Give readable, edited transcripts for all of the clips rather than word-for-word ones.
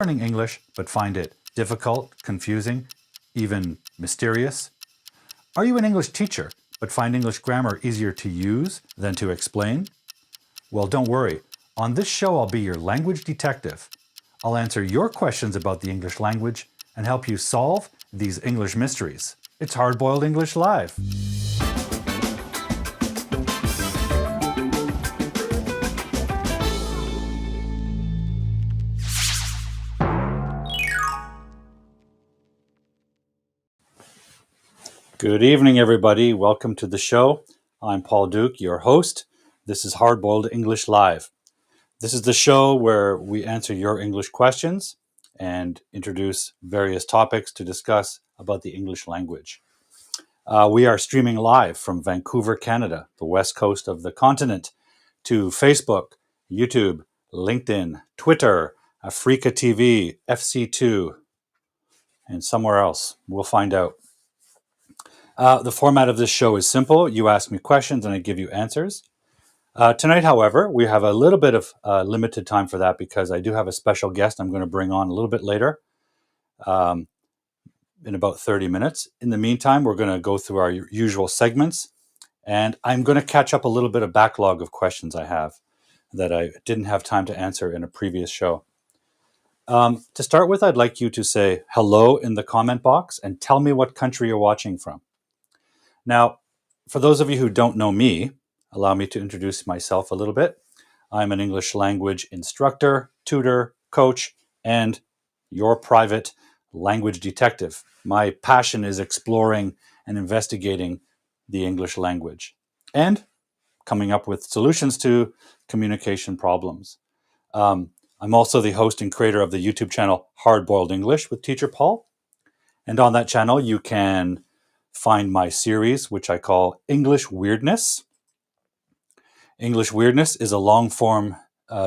learning English but find it difficult, confusing, even mysterious? Are you an English teacher but find English grammar easier to use than to explain? Well, don't worry. On this show, I'll be your language detective. I'll answer your questions about the English language and help you solve these English mysteries. It's Hard-Boiled English Live. Good evening, everybody. Welcome to the show. I'm Paul Duke, your host. This is Hard-Boiled English Live. This is the show where we answer your English questions and introduce various topics to discuss about the English language. We are streaming live from Vancouver, Canada, the west coast of the continent, to Facebook, YouTube, LinkedIn, Twitter, Africa TV, FC2, and somewhere else. We'll find out. The format of this show is simple. You ask me questions and I give you answers. Tonight, however, we have a little bit of limited time for that because I do have a special guest I'm going to bring on a little bit later in about 30 minutes. In the meantime, we're going to go through our usual segments, and I'm going to catch up a little bit of backlog of questions I have that I didn't have time to answer in a previous show. To start with, I'd like you to say hello in the comment box and tell me what country you're watching from. Now, for those of you who don't know me, allow me to introduce myself a little bit. I'm an English language instructor, tutor, coach, and your private language detective. My passion is exploring and investigating the English language and coming up with solutions to communication problems. I'm also the host and creator of the YouTube channel Hard-Boiled English with Teacher Paul. And on that channel, you can find my series, which I call English Weirdness. English Weirdness is a long-form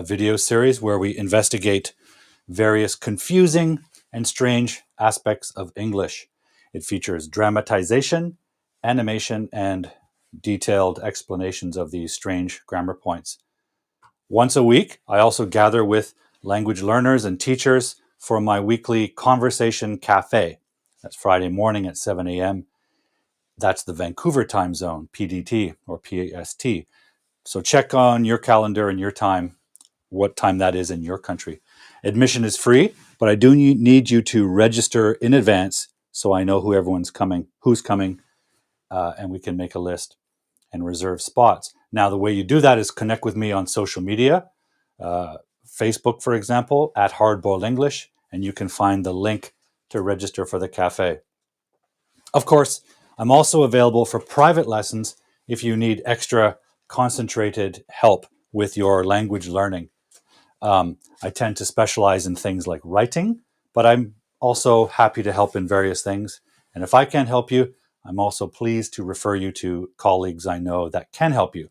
video series where we investigate various confusing and strange aspects of English. It features dramatization, animation, and detailed explanations of these strange grammar points. Once a week, I also gather with language learners and teachers for my weekly Conversation Cafe. That's Friday morning at 7 a.m. That's the Vancouver time zone, PDT or PAST. So check on your calendar and your time, what time that is in your country. Admission is free, but I do need you to register in advance so I know who's coming, and we can make a list and reserve spots. Now, the way you do that is connect with me on social media, Facebook, for example, at Hard-Boiled English, and you can find the link to register for the cafe. Of course, I'm also available for private lessons if you need extra concentrated help with your language learning. I tend to specialize in things like writing, but I'm also happy to help in various things. And if I can't help you, I'm also pleased to refer you to colleagues I know that can help you,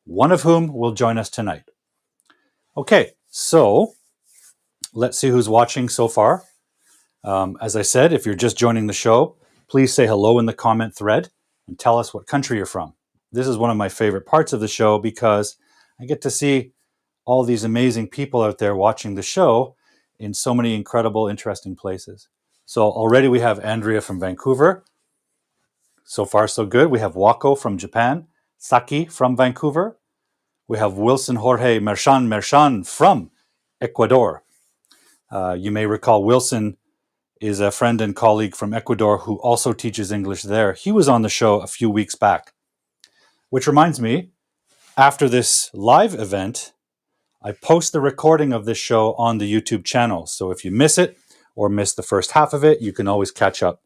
one of whom will join us tonight. Okay, so let's see who's watching so far. As I said, if you're just joining the show, please say hello in the comment thread and tell us what country you're from. This is one of my favorite parts of the show because I get to see all these amazing people out there watching the show in so many incredible, interesting places. So already we have Andrea from Vancouver. So far, so good. We have Wako from Japan, Saki from Vancouver. We have Wilson Jorge Merchan from Ecuador. You may recall Wilson is a friend and colleague from Ecuador who also teaches English there. He was on the show a few weeks back. Which reminds me, after this live event, I post the recording of this show on the YouTube channel. So if you miss it or miss the first half of it, you can always catch up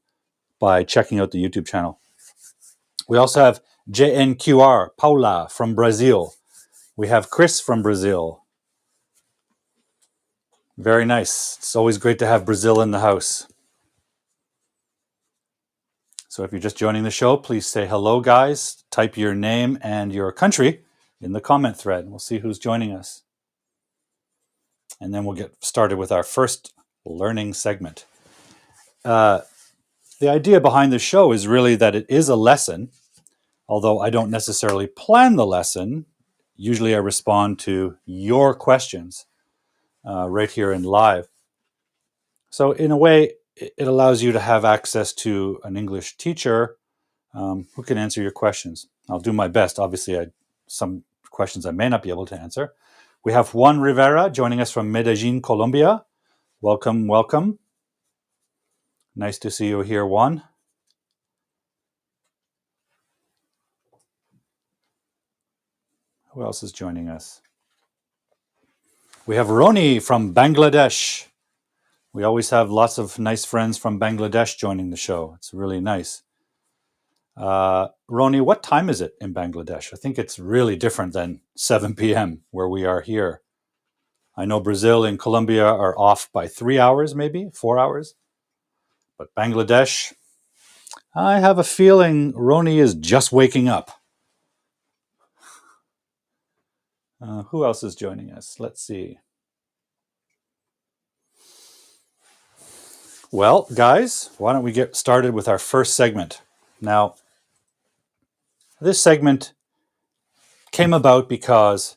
by checking out the YouTube channel. We also have JNQR, Paula from Brazil. We have Chris from Brazil. Very nice. It's always great to have Brazil in the house. So if you're just joining the show, please say hello, guys. Type your name and your country in the comment thread. We'll see who's joining us. And then we'll get started with our first learning segment. The idea behind the show is really that it is a lesson, although I don't necessarily plan the lesson. Usually I respond to your questions right here in live. So in a way, it allows you to have access to an English teacher who can answer your questions. I'll do my best. Obviously, some questions I may not be able to answer. We have Juan Rivera joining us from Medellin, Colombia. Welcome, welcome. Nice to see you here, Juan. Who else is joining us? We have Roni from Bangladesh. We always have lots of nice friends from Bangladesh joining the show. It's really nice. Roni, what time is it in Bangladesh? I think it's really different than 7 p.m. where we are here. I know Brazil and Colombia are off by 3 hours, maybe 4 hours. But Bangladesh, I have a feeling Roni is just waking up. Who else is joining us? Let's see. Well, guys, why don't we get started with our first segment? Now, this segment came about because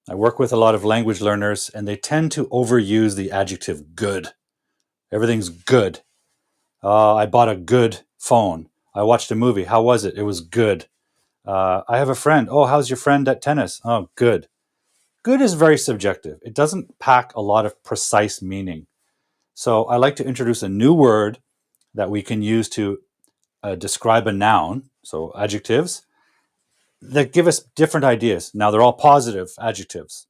I work with a lot of language learners and they tend to overuse the adjective good. Everything's good. I bought a good phone. I watched a movie. How was it? It was good. I have a friend. Oh, how's your friend at tennis? Oh, good. Good is very subjective. It doesn't pack a lot of precise meaning. So I like to introduce a new word that we can use to describe a noun, so adjectives, that give us different ideas. Now, they're all positive adjectives.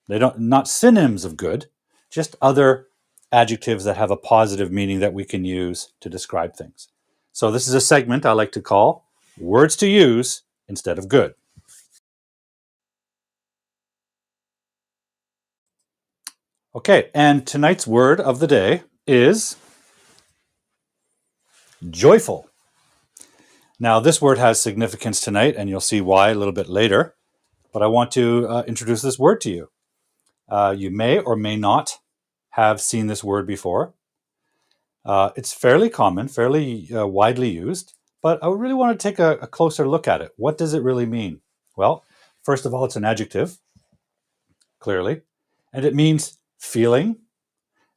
Not synonyms of good, just other adjectives that have a positive meaning that we can use to describe things. So this is a segment I like to call Words to Use Instead of Good. Okay, and tonight's word of the day is joyful. Now, this word has significance tonight, and you'll see why a little bit later. But I want to introduce this word to you. You may or may not have seen this word before. It's fairly common, fairly widely used, but I really want to take a closer look at it. What does it really mean? Well, first of all, it's an adjective, clearly, and it means feeling,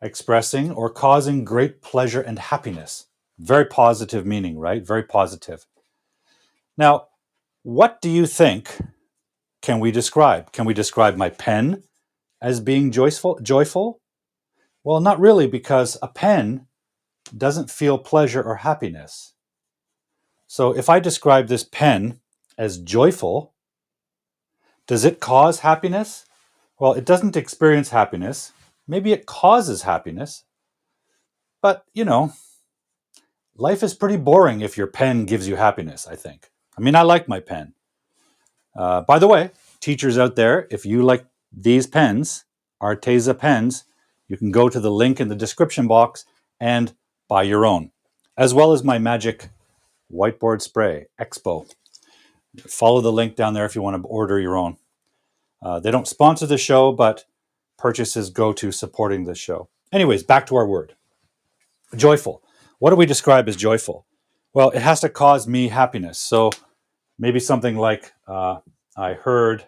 expressing, or causing great pleasure and happiness. Very positive meaning, right? Very positive. Now, what do you think can we describe? Can we describe my pen as being joyful? Well, not really, because a pen doesn't feel pleasure or happiness. So if I describe this pen as joyful, does it cause happiness? Well, it doesn't experience happiness. Maybe it causes happiness. But, life is pretty boring if your pen gives you happiness, I think. I mean, I like my pen. By the way, teachers out there, if you like these pens, Arteza pens, you can go to the link in the description box and buy your own, as well as my magic whiteboard spray, Expo. Follow the link down there if you want to order your own. They don't sponsor the show, but purchases go to supporting the show. Anyways, back to our word. Joyful. What do we describe as joyful? Well, it has to cause me happiness. So maybe something like, I heard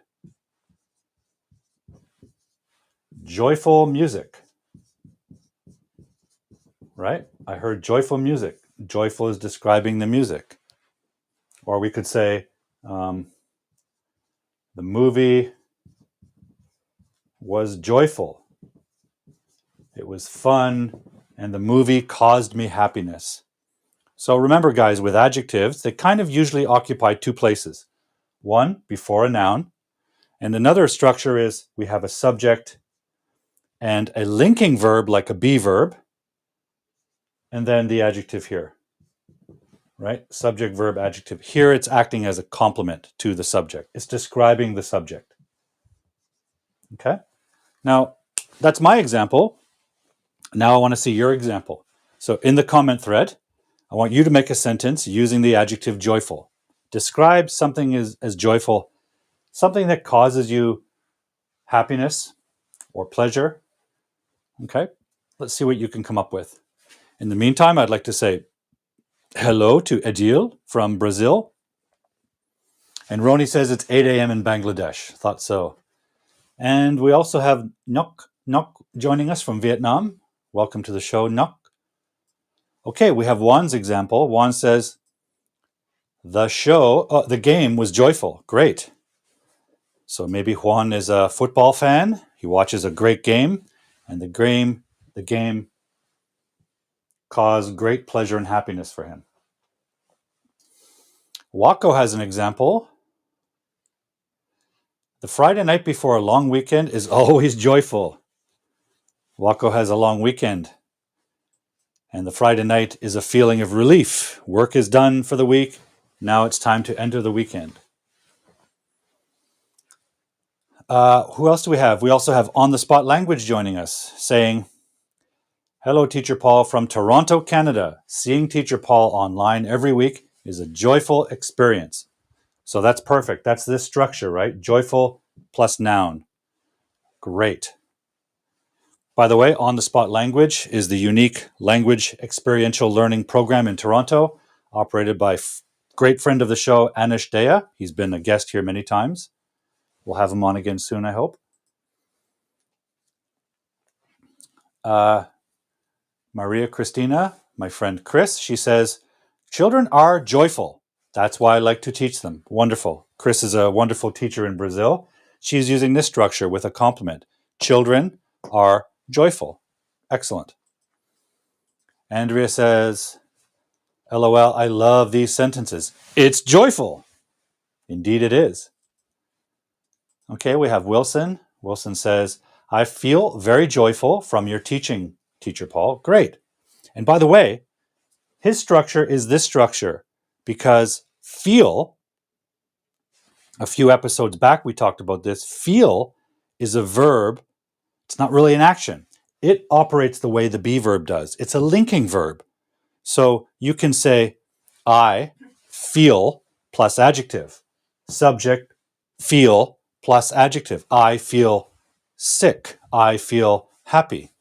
joyful music, right? I heard joyful music. Joyful is describing the music. Or we could say, the movie was joyful. It was fun, and the movie caused me happiness. So remember, guys, with adjectives, they kind of usually occupy two places. One, before a noun, and another structure is we have a subject and a linking verb like a be verb, and then the adjective here, right? Subject, verb, adjective. Here it's acting as a complement to the subject. It's describing the subject. Okay? Now, that's my example. Now I want to see your example. So in the comment thread, I want you to make a sentence using the adjective joyful. Describe something as joyful, something that causes you happiness or pleasure. Okay? Let's see what you can come up with. In the meantime, I'd like to say hello to Edil from Brazil. And Roni says it's 8 a.m. in Bangladesh. Thought so. And we also have Nok joining us from Vietnam. Welcome to the show, Nok. Okay, we have Juan's example. Juan says, the game was joyful. Great. So maybe Juan is a football fan. He watches a great game, and the game caused great pleasure and happiness for him. Wako has an example. The Friday night before a long weekend is always joyful. Wako has a long weekend, and the Friday night is a feeling of relief. Work is done for the week. Now it's time to enter the weekend. Who else do we have? We also have On the Spot Language joining us, saying, hello, Teacher Paul from Toronto, Canada. Seeing Teacher Paul online every week is a joyful experience. So that's perfect. That's this structure, right? Joyful plus noun. Great. By the way, On the Spot Language is the unique language experiential learning program in Toronto, operated by great friend of the show, Anish Dea. He's been a guest here many times. We'll have him on again soon, I hope. Maria Cristina, my friend Chris, she says, children are joyful. That's why I like to teach them. Wonderful. Chris is a wonderful teacher in Brazil. She's using this structure with a complement. Children are joyful. Excellent. Andrea says, LOL, I love these sentences. It's joyful. Indeed it is. Okay, we have Wilson. Wilson says, I feel very joyful from your teaching, Teacher Paul. Great. And by the way, his structure is this structure because feel, a few episodes back we talked about this, feel is a verb. It's not really an action. It operates the way the be verb does. It's a linking verb. So you can say, I feel plus adjective. Subject, feel plus adjective. I feel sick. I feel happy.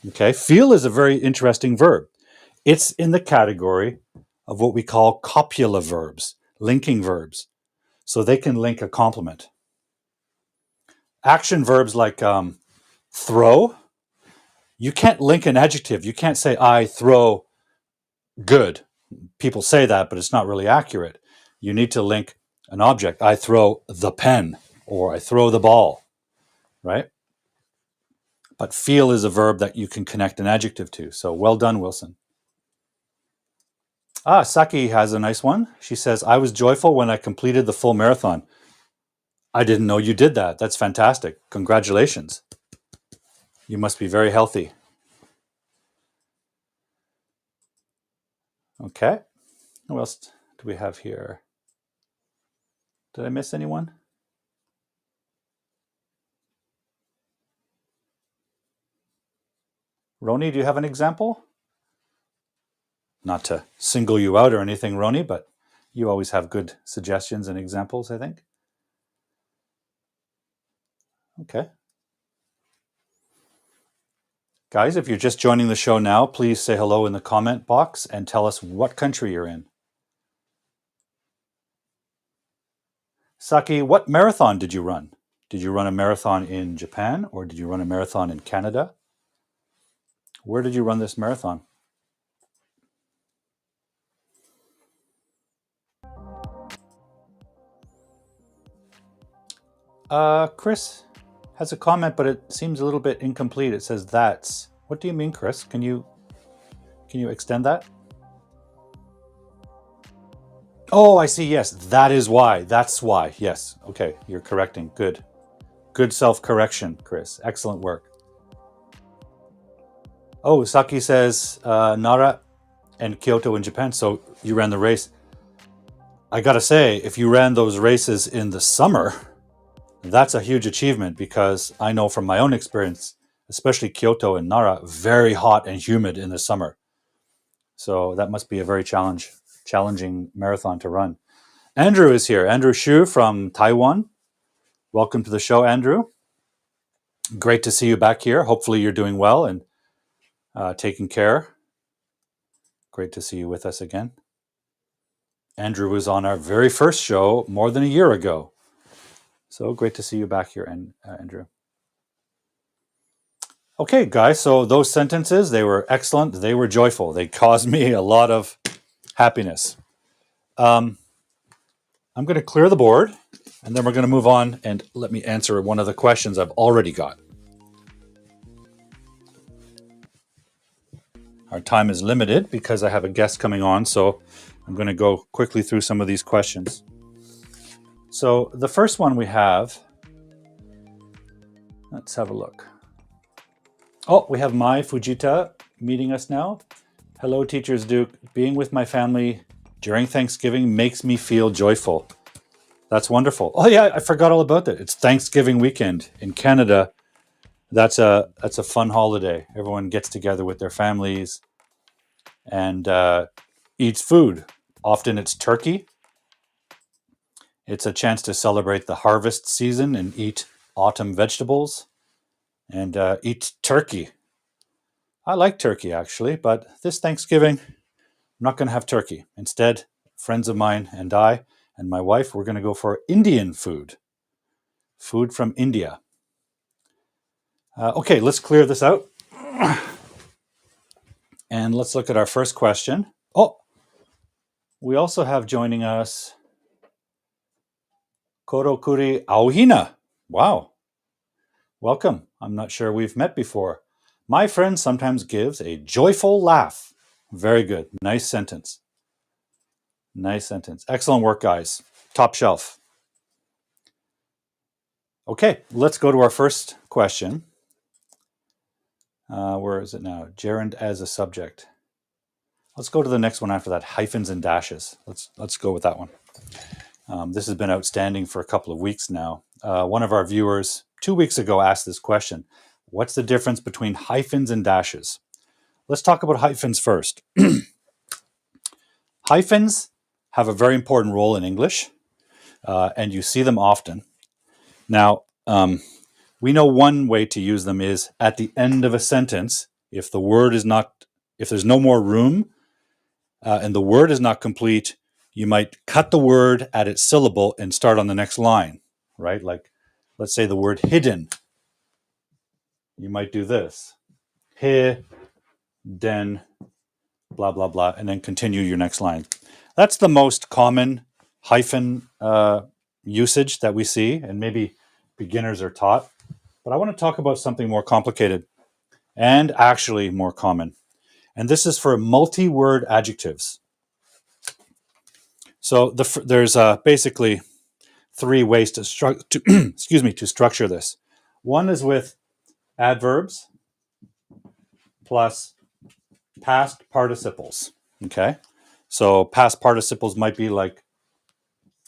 Okay, feel is a very interesting verb. It's in the category of what we call copula verbs, linking verbs. So they can link a complement. Action verbs like throw, you can't link an adjective. You can't say, I throw good. People say that, but it's not really accurate. You need to link an object. I throw the pen, or I throw the ball, right? But feel is a verb that you can connect an adjective to. So well done, Wilson. Saki has a nice one. She says, I was joyful when I completed the full marathon. I didn't know you did that. That's fantastic. Congratulations. You must be very healthy. Okay. Who else do we have here? Did I miss anyone? Roni, do you have an example? Not to single you out or anything, Roni, but you always have good suggestions and examples, I think. Okay. Guys, if you're just joining the show now, please say hello in the comment box and tell us what country you're in. Saki, what marathon did you run? Did you run a marathon in Japan or did you run a marathon in Canada? Where did you run this marathon? Chris has a comment, but it seems a little bit incomplete. It says that's. What do you mean, Chris? Can you extend that? Oh, I see. Yes, that is why. That's why. Yes. Okay, you're correcting. Good. Good self-correction, Chris. Excellent work. Oh, Saki says Nara and Kyoto in Japan. So you ran the race. I gotta say, if you ran those races in the summer, that's a huge achievement because I know from my own experience, especially Kyoto and Nara, very hot and humid in the summer. So that must be a very challenging marathon to run. Andrew is here. Andrew Xu from Taiwan. Welcome to the show, Andrew. Great to see you back here. Hopefully you're doing well and taking care. Great to see you with us again. Andrew was on our very first show more than a year ago. So great to see you back here, Andrew. Okay, guys, so those sentences, they were excellent. They were joyful. They caused me a lot of happiness. I'm going to clear the board, and then we're going to move on and let me answer one of the questions I've already got. Our time is limited because I have a guest coming on, so I'm going to go quickly through some of these questions. So the first one we have, let's have a look. Oh, we have Mai Fujita meeting us now. Hello, Teachers Duke. Being with my family during Thanksgiving makes me feel joyful. That's wonderful. Oh yeah, I forgot all about that. It's Thanksgiving weekend in Canada. That's a fun holiday. Everyone gets together with their families and eats food. Often it's turkey. It's a chance to celebrate the harvest season and eat autumn vegetables and eat turkey. I like turkey actually, but this Thanksgiving, I'm not going to have turkey. Instead, friends of mine and I and my wife, we're going to go for Indian food. Food from India. Okay, let's clear this out. And let's look at our first question. Oh, we also have joining us Korokuri Aohina. Wow. Welcome. I'm not sure we've met before. My friend sometimes gives a joyful laugh. Very good. Nice sentence. Nice sentence. Excellent work, guys. Top shelf. Okay, let's go to our first question. Where is it now? Gerund as a subject. Let's go to the next one after that. Hyphens and dashes. Let's go with that one. This has been outstanding for a couple of weeks now. One of our viewers 2 weeks ago asked this question. What's the difference between hyphens and dashes? Let's talk about hyphens first. Hyphens have a very important role in English, and you see them often. Now, we know one way to use them is at the end of a sentence, if there's no more room and the word is not complete, you might cut the word at its syllable and start on the next line, right? Like, let's say the word hidden. You might do this. Hidden, blah, blah, blah, and then continue your next line. That's the most common hyphen usage that we see, and maybe beginners are taught. But I want to talk about something more complicated and actually more common. And this is for multi-word adjectives. So there's basically three ways to structure this. One is with adverbs plus past participles. Okay, so past participles might be like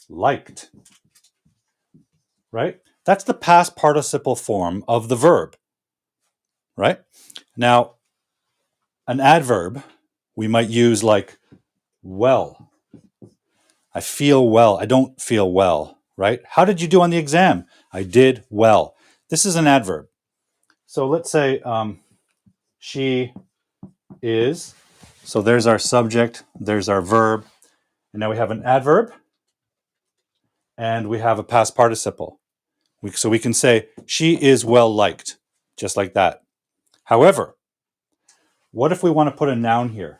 liked, right? That's the past participle form of the verb, right? Now, an adverb we might use like well. I feel well. I don't feel well, right? How did you do on the exam? I did well. This is an adverb. So let's say she is. So there's our subject, there's our verb, and now we have an adverb, and we have a past participle. So we can say, she is well liked, just like that. However, what if we want to put a noun here?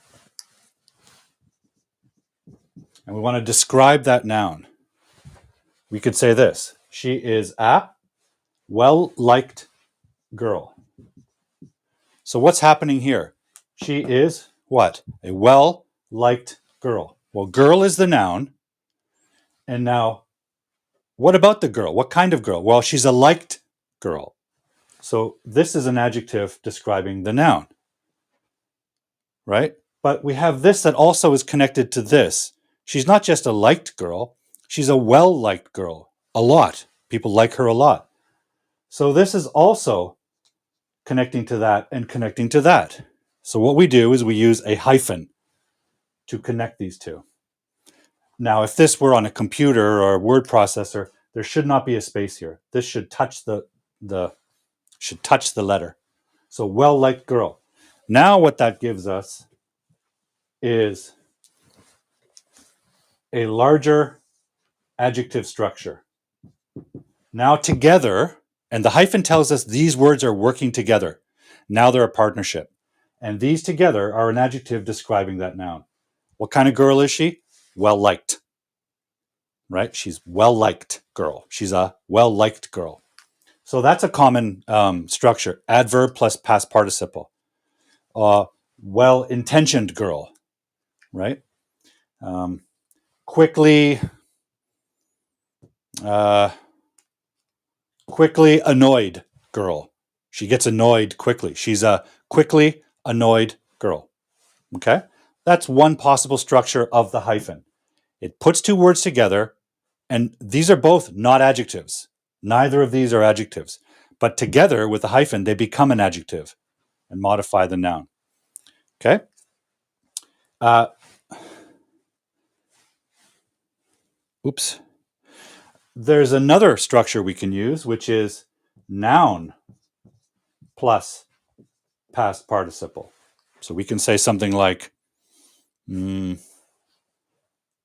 And we want to describe that noun. We could say this, she is a well-liked girl. So what's happening here? She is what? A well-liked girl. Well, girl is the noun. And now, what about the girl? What kind of girl? Well, she's a liked girl. So this is an adjective describing the noun, right? But we have this that also is connected to this. She's not just a liked girl. She's a well-liked girl. A lot. People like her a lot. So this is also connecting to that and connecting to that. So what we do is we use a hyphen to connect these two. Now, if this were on a computer or a word processor, there should not be a space here. This should touch the letter. So well-liked girl. Now what that gives us is a larger adjective structure. Now together, and the hyphen tells us these words are working together. Now they're a partnership. And these together are an adjective describing that noun. What kind of girl is she? Well-liked. Right? She's well-liked girl. She's a well-liked girl. So that's a common structure. Adverb plus past participle. Well-intentioned girl. Right? Quickly annoyed girl. She gets annoyed quickly. She's a quickly annoyed girl. Okay? That's one possible structure of the hyphen. It puts two words together, and these are both not adjectives. Neither of these are adjectives. But together with the hyphen, they become an adjective and modify the noun. Okay? There's another structure we can use, which is noun plus past participle. So we can say something like,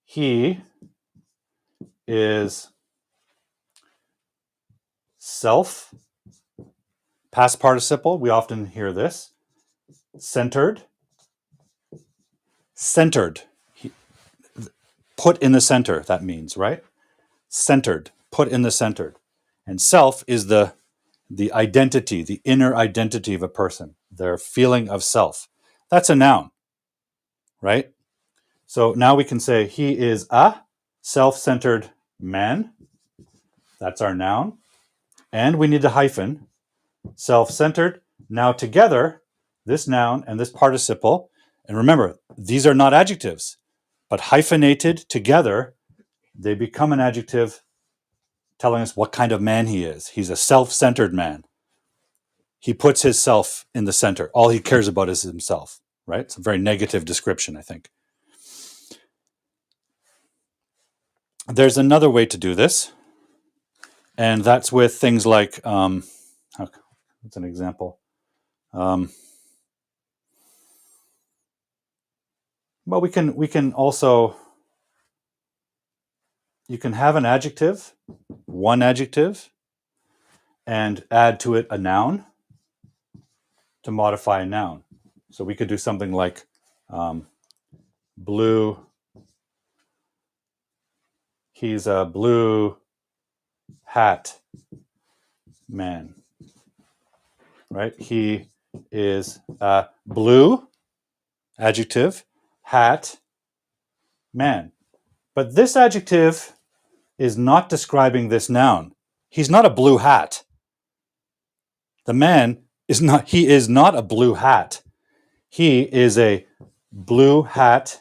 he is self, past participle, we often hear this, centered, put in the center, that means, right? Centered, put in the center. And self is the identity, the inner identity of a person, their feeling of self. That's a noun, right? So now we can say he is a self-centered man. That's our noun. And we need a hyphen, self-centered. Now together, this noun and this participle, and remember, these are not adjectives, but hyphenated together, they become an adjective telling us what kind of man he is. He's a self-centered man. He puts his self in the center. All he cares about is himself, right? It's a very negative description, I think. There's another way to do this, and that's with things like, what's an example? Well, we can also, you can have an adjective, one adjective, and add to it a noun to modify a noun. So we could do something like blue. He's a blue hat man, right? He is a blue, adjective, hat, man. But this adjective is not describing this noun. He's not a blue hat. The man is not, he is not a blue hat. He is a blue hat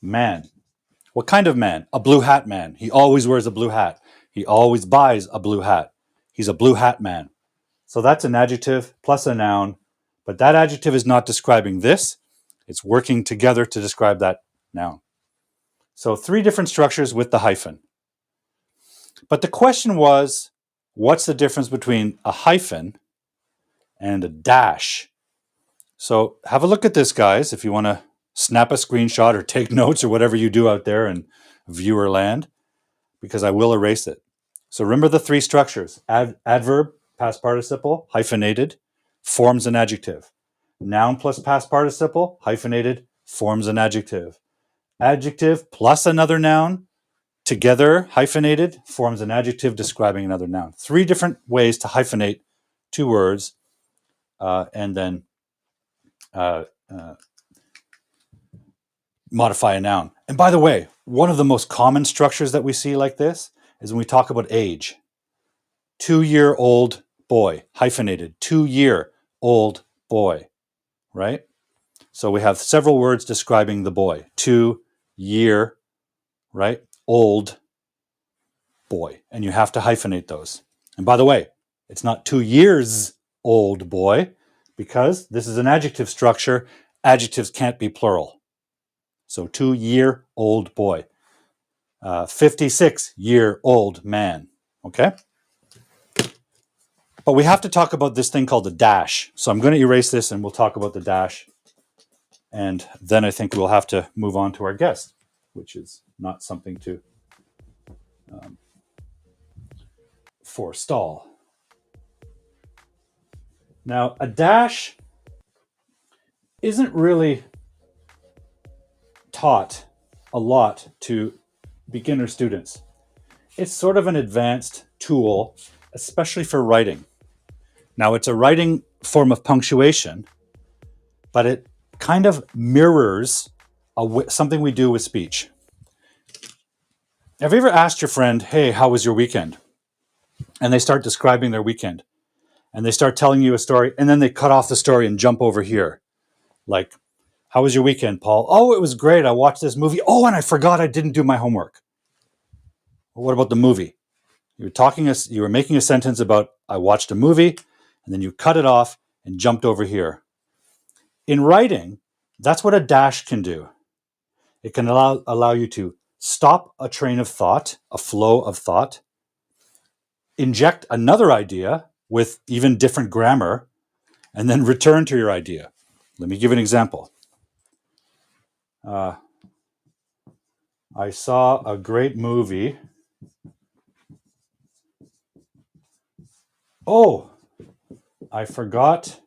man. What kind of man? A blue hat man. He always wears a blue hat. He always buys a blue hat. He's a blue hat man. So that's an adjective plus a noun, but that adjective is not describing this. It's working together to describe that noun. So 3 different structures with the hyphen. But the question was, what's the difference between a hyphen and a dash? So have a look at this, guys, if you want to snap a screenshot or take notes or whatever you do out there in viewer land, because I will erase it. So remember the 3 structures. Adverb, past participle, hyphenated, forms an adjective. Noun plus past participle, hyphenated, forms an adjective. Adjective plus another noun, together, hyphenated, forms an adjective describing another noun. 3 different ways to hyphenate 2 words and then modify a noun. And by the way, one of the most common structures that we see like this is when we talk about age. 2-year-old boy, hyphenated, 2-year-old boy, right? So we have several words describing the boy. 2-year, right? Old boy. And you have to hyphenate those. And by the way, it's not 2 years old boy, because this is an adjective structure. Adjectives can't be plural. So 2-year-old boy. 56-year-old man. Okay? But we have to talk about this thing called the dash. So I'm going to erase this and we'll talk about the dash. And then I think we'll have to move on to our guest, which is not something to forestall. Now, a dash isn't really taught a lot to beginner students. It's sort of an advanced tool, especially for writing. Now, it's a writing form of punctuation, but it kind of mirrors something we do with speech. Have you ever asked your friend, hey, how was your weekend? And they start describing their weekend. And they start telling you a story, and then they cut off the story and jump over here. Like, how was your weekend, Paul? Oh, it was great. I watched this movie. Oh, and I forgot I didn't do my homework. Well, what about the movie? You were making a sentence about I watched a movie, and then you cut it off and jumped over here. In writing, that's what a dash can do. It can allow you to stop a train of thought, a flow of thought, inject another idea with even different grammar, and then return to your idea. Let me give an example. I saw a great movie. Oh, I forgot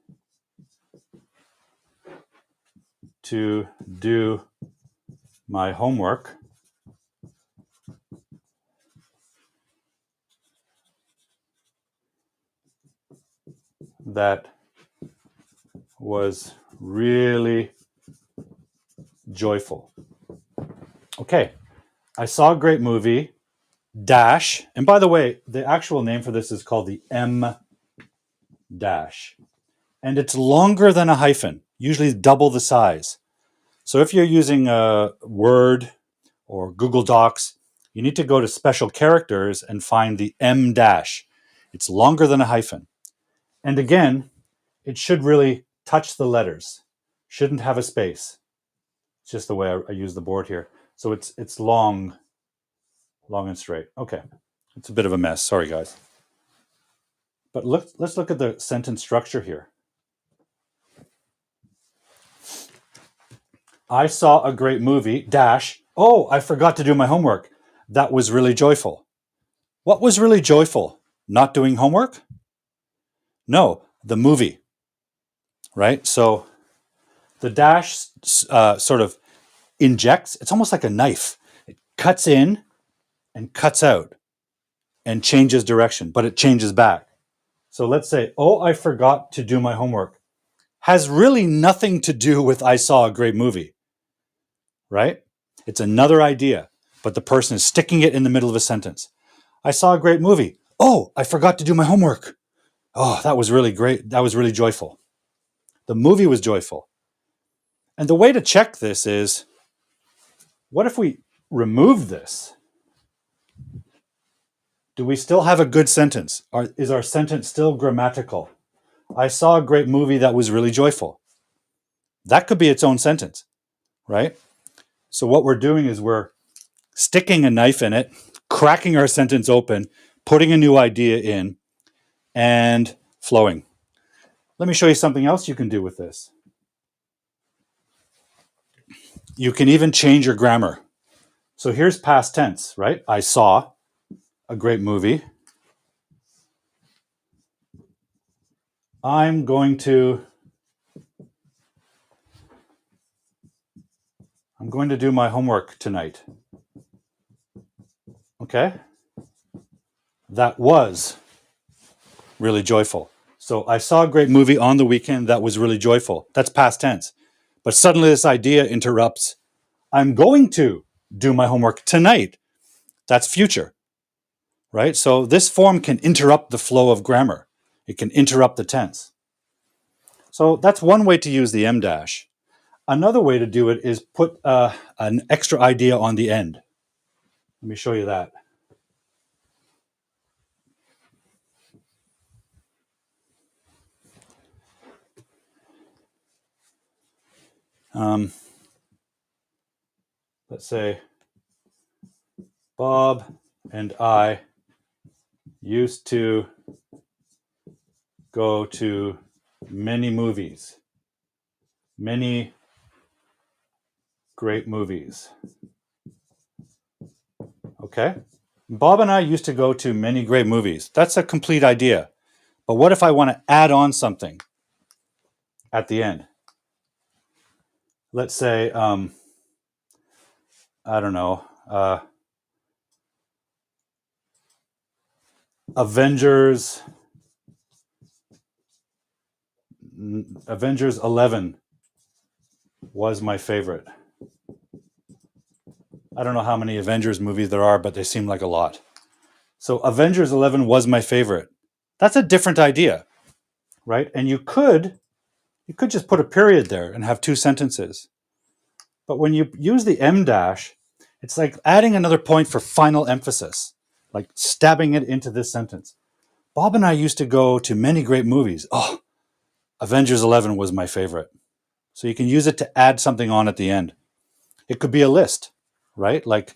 to do my homework. That was really joyful. Okay, I saw a great movie, dash. And by the way, the actual name for this is called the M dash. And it's longer than a hyphen, usually double the size. So if you're using Word or Google Docs, you need to go to special characters and find the M dash. It's longer than a hyphen. And again, it should really touch the letters. Shouldn't have a space. It's just the way I use the board here. So it's long and straight. Okay, it's a bit of a mess. Sorry, guys. But let's look at the sentence structure here. I saw a great movie, dash. Oh, I forgot to do my homework. That was really joyful. What was really joyful? Not doing homework? No, the movie, right? So the dash sort of injects. It's almost like a knife. It cuts in and cuts out and changes direction, but it changes back. So let's say, oh, I forgot to do my homework. Has really nothing to do with I saw a great movie, right? It's another idea, but the person is sticking it in the middle of a sentence. I saw a great movie. Oh, I forgot to do my homework. Oh, that was really great. That was really joyful. The movie was joyful. And the way to check this is, what if we remove this? Do we still have a good sentence? Is our sentence still grammatical? I saw a great movie that was really joyful. That could be its own sentence, right? So what we're doing is we're sticking a knife in it, cracking our sentence open, putting a new idea in, and flowing. Let me show you something else you can do with this. You can even change your grammar. So here's past tense, right? I saw a great movie. I'm going to do my homework tonight. Okay? That was really joyful. So I saw a great movie on the weekend that was really joyful. That's past tense. But suddenly this idea interrupts. I'm going to do my homework tonight. That's future, right? So this form can interrupt the flow of grammar. It can interrupt the tense. So that's one way to use the M dash. Another way to do it is put an extra idea on the end. Let me show you that. Let's say Bob and I used to go to many movies, many great movies. Okay? Bob and I used to go to many great movies. That's a complete idea. But what if I want to add on something? at the end. Let's say, I don't know, Avengers 11 was my favorite. I don't know how many Avengers movies there are, but they seem like a lot. So Avengers 11 was my favorite. That's a different idea, right? And you could just put a period there and have two sentences. But when you use the M dash, it's like adding another point for final emphasis, like stabbing it into this sentence. Bob and I used to go to many great movies. Oh, Avengers 11 was my favorite. So you can use it to add something on at the end. It could be a list, right? Like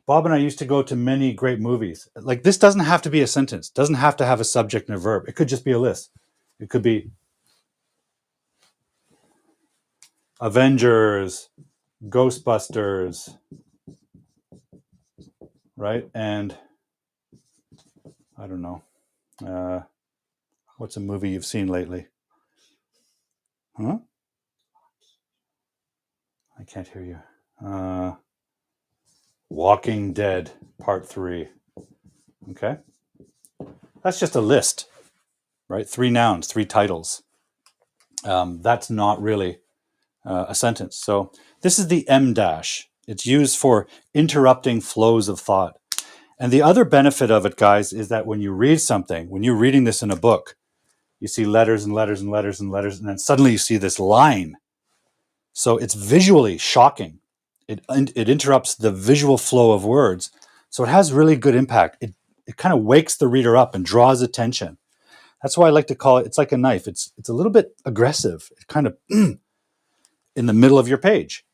Bob and I used to go to many great movies. Like this doesn't have to be a sentence, doesn't have to have a subject and a verb. It could just be a list. It could be Avengers, Ghostbusters, right? And I don't know. What's a movie you've seen lately? Huh? I can't hear you. Walking Dead, Part 3. Okay. That's just a list, right? 3 nouns, 3 titles. That's not really a sentence. So this is the M dash. It's used for interrupting flows of thought. And the other benefit of it, guys, is that when you read something, when you're reading this in a book, you see letters and letters and letters and letters, and then suddenly you see this line. So it's visually shocking. It interrupts the visual flow of words. So it has really good impact. It kind of wakes the reader up and draws attention. That's why I like to call it, it's like a knife. It's a little bit aggressive. It kind of in the middle of your page.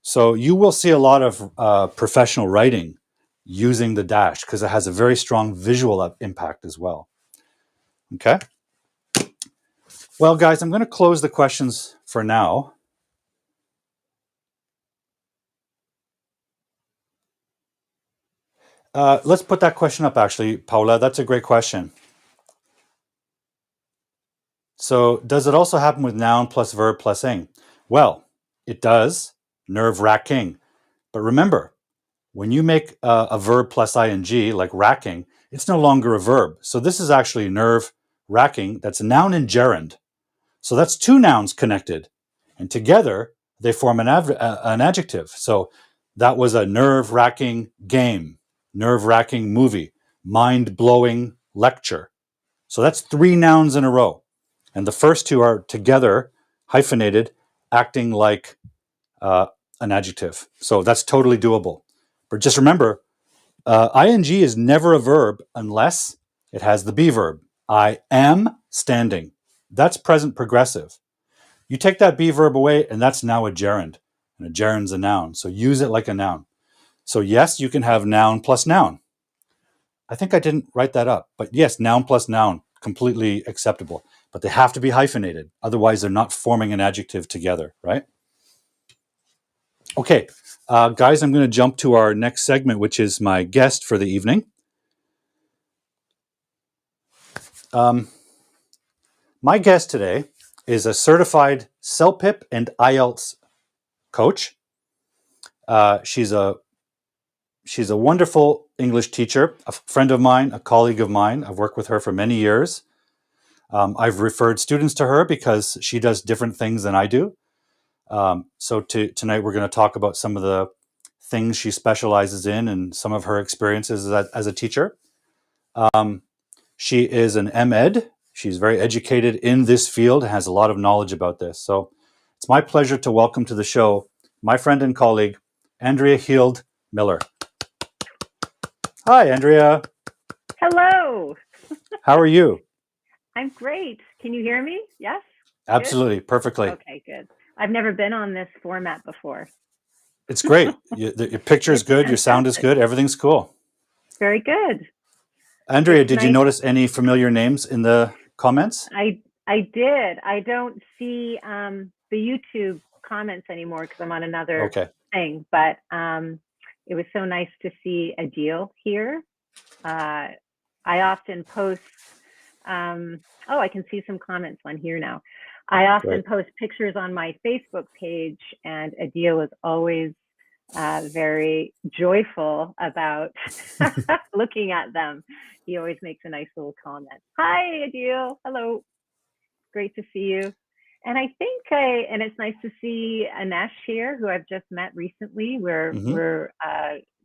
So you will see a lot of professional writing using the dash because it has a very strong visual impact as well. Okay. Well, guys, I'm going to close the questions for now. Let's put that question up, actually, Paula. That's a great question. So does it also happen with noun plus verb plus ing? Well, it does. Nerve-wracking. But remember, when you make a verb plus ing, like racking, it's no longer a verb. So this is actually nerve-wracking. That's a noun and gerund. So that's 2 nouns connected. And together, they form an adjective. So that was a nerve-wracking game, nerve-wracking movie, mind-blowing lecture. So that's 3 nouns in a row. And the first 2 are together, hyphenated, acting like an adjective. So that's totally doable. But just remember, ing is never a verb unless it has the be verb. I am standing. That's present progressive. You take that be verb away, and that's now a gerund. And a gerund's a noun. So use it like a noun. So yes, you can have noun plus noun. I think I didn't write that up. But yes, noun plus noun, completely acceptable. But they have to be hyphenated. Otherwise, they're not forming an adjective together, right? Okay, guys, I'm going to jump to our next segment, which is my guest for the evening. My guest today is a certified CELPIP and IELTS coach. She's a wonderful English teacher, a friend of mine, a colleague of mine. I've worked with her for many years. I've referred students to her because she does different things than I do. So tonight we're going to talk about some of the things she specializes in and some of her experiences as a teacher. She is an MEd. She's very educated in this field and has a lot of knowledge about this. So it's my pleasure to welcome to the show my friend and colleague, Andrea Heald Miller. Hi, Andrea. Hello. How are you? I'm great. Can you hear me? Yes? Absolutely. Good? Perfectly. Okay, good. I've never been on this format before. It's great. Your picture is good. Your sound is good. Everything's cool. Very good. Andrea, It's did you nice. notice any familiar names in the comments? I did. I don't see the YouTube comments anymore because I'm on another thing, but it was so nice to see a deal here. I often post, I can see some comments on here now. I often post pictures on my Facebook page, and Adil is always very joyful about looking at them. He always makes a nice little comment. Hi, Adil. Hello. Great to see you. And I think and it's nice to see Anesh here, who I've just met recently. We're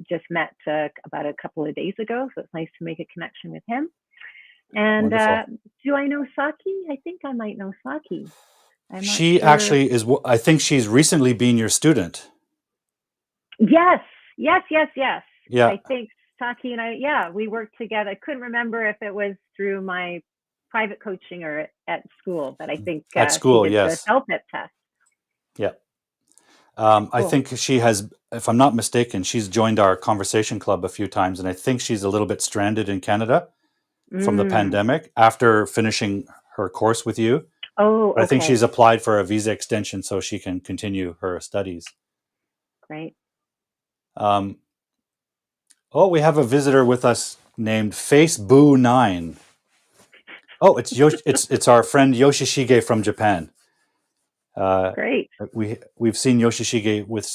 just met about a couple of days ago, so it's nice to make a connection with him. And do I know Saki? I think I might know Saki. She actually is. I think she's recently been your student. Yes. Yeah. I think Saki and I, we worked together. I couldn't remember if it was through my private coaching or at school, but I think at school, she did the CELPIP test. Yeah. Cool. I think she has, if I'm not mistaken, she's joined our conversation club a few times, and I think she's a little bit stranded in Canada from the pandemic after finishing her course with you. Oh, okay. I think she's applied for a visa extension so she can continue her studies. Great. We have a visitor with us named FaceBoo9. Oh, it's our friend Yoshishige from Japan. Great. We've seen Yoshishige with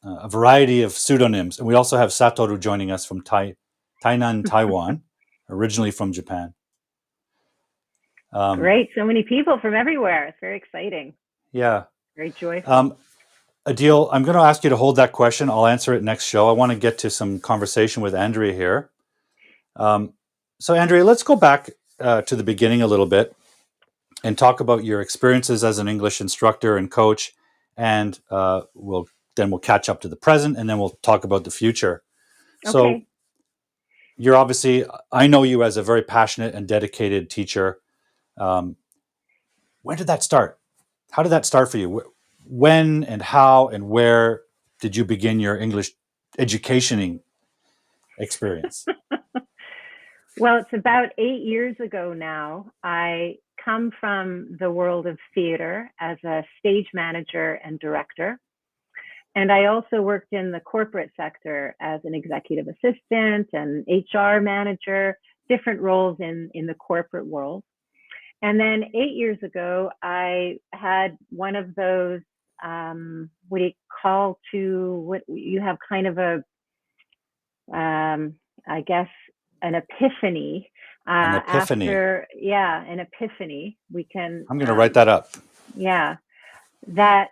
a variety of pseudonyms, and we also have Satoru joining us from Tainan, Taiwan, originally from Japan. Great, so many people from everywhere. It's very exciting. Yeah, very joyful. Adil, I'm going to ask you to hold that question. I'll answer it next show. I want to get to some conversation with Andrea here. So, Andrea, let's go back to the beginning a little bit and talk about your experiences as an English instructor and coach, and we'll catch up to the present, and then we'll talk about the future. So, you're obviously, I know you as a very passionate and dedicated teacher. When did that start? How did that start for you? When and how and where did you begin your English educationing experience? Well, it's about 8 years ago now. I come from the world of theater as a stage manager and director. And I also worked in the corporate sector as an executive assistant and HR manager, different roles in the corporate world. And then 8 years ago, I had one of those, what do you call what you have kind of a, I guess, an epiphany. An epiphany. An epiphany. I'm going to write that up. Yeah. That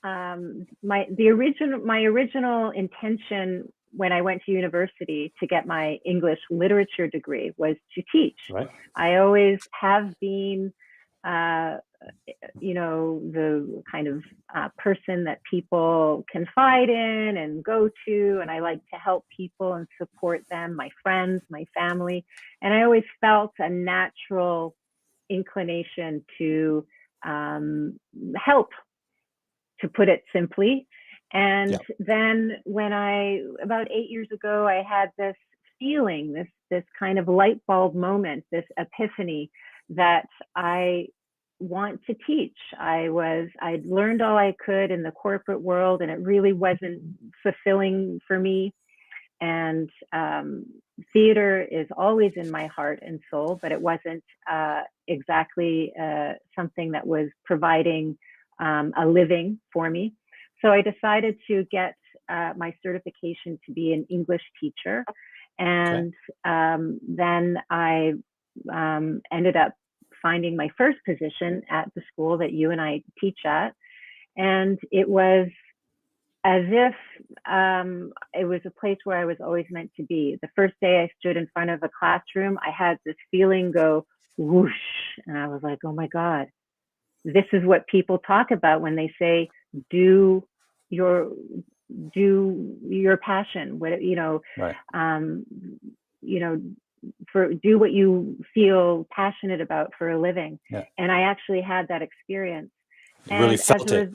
my original intention when I went to university to get my English literature degree was to teach. Right. I always have been, the kind of person that people confide in and go to, and I like to help people and support them, my friends, my family. And I always felt a natural inclination to help, to put it simply. And then when about 8 years ago, I had this feeling, this kind of light bulb moment, this epiphany that I want to teach. I'd learned all I could in the corporate world, and it really wasn't fulfilling for me. And theater is always in my heart and soul, but it wasn't exactly something that was providing a living for me. So I decided to get my certification to be an English teacher. And then I ended up finding my first position at the school that you and I teach at. And it was as if it was a place where I was always meant to be. The first day I stood in front of a classroom, I had this feeling go whoosh. And I was like, oh my God, this is what people talk about when they say, do your passion, do what you feel passionate about for a living. And I actually had that experience. You really felt it,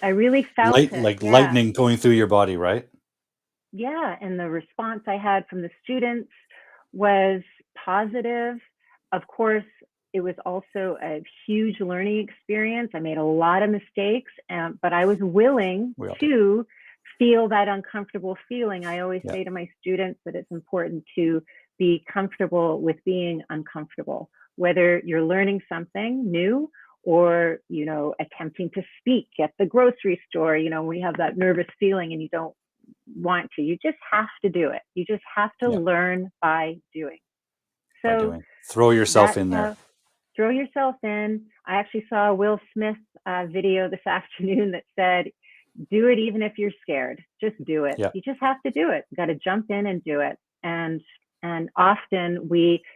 I really felt it, like lightning going through your body, right? Yeah, and the response I had from the students was positive. Of course, it was also a huge learning experience. I made a lot of mistakes, but I was willing to feel that uncomfortable feeling. I always say to my students that it's important to be comfortable with being uncomfortable, whether you're learning something new or, attempting to speak at the grocery store, we have that nervous feeling and you don't want to. You just have to do it. You just have to learn by doing. So throw yourself in there. Throw yourself in. I actually saw a Will Smith video this afternoon that said, do it even if you're scared. Just do it. You just have to do it. You got to jump in and do it. And often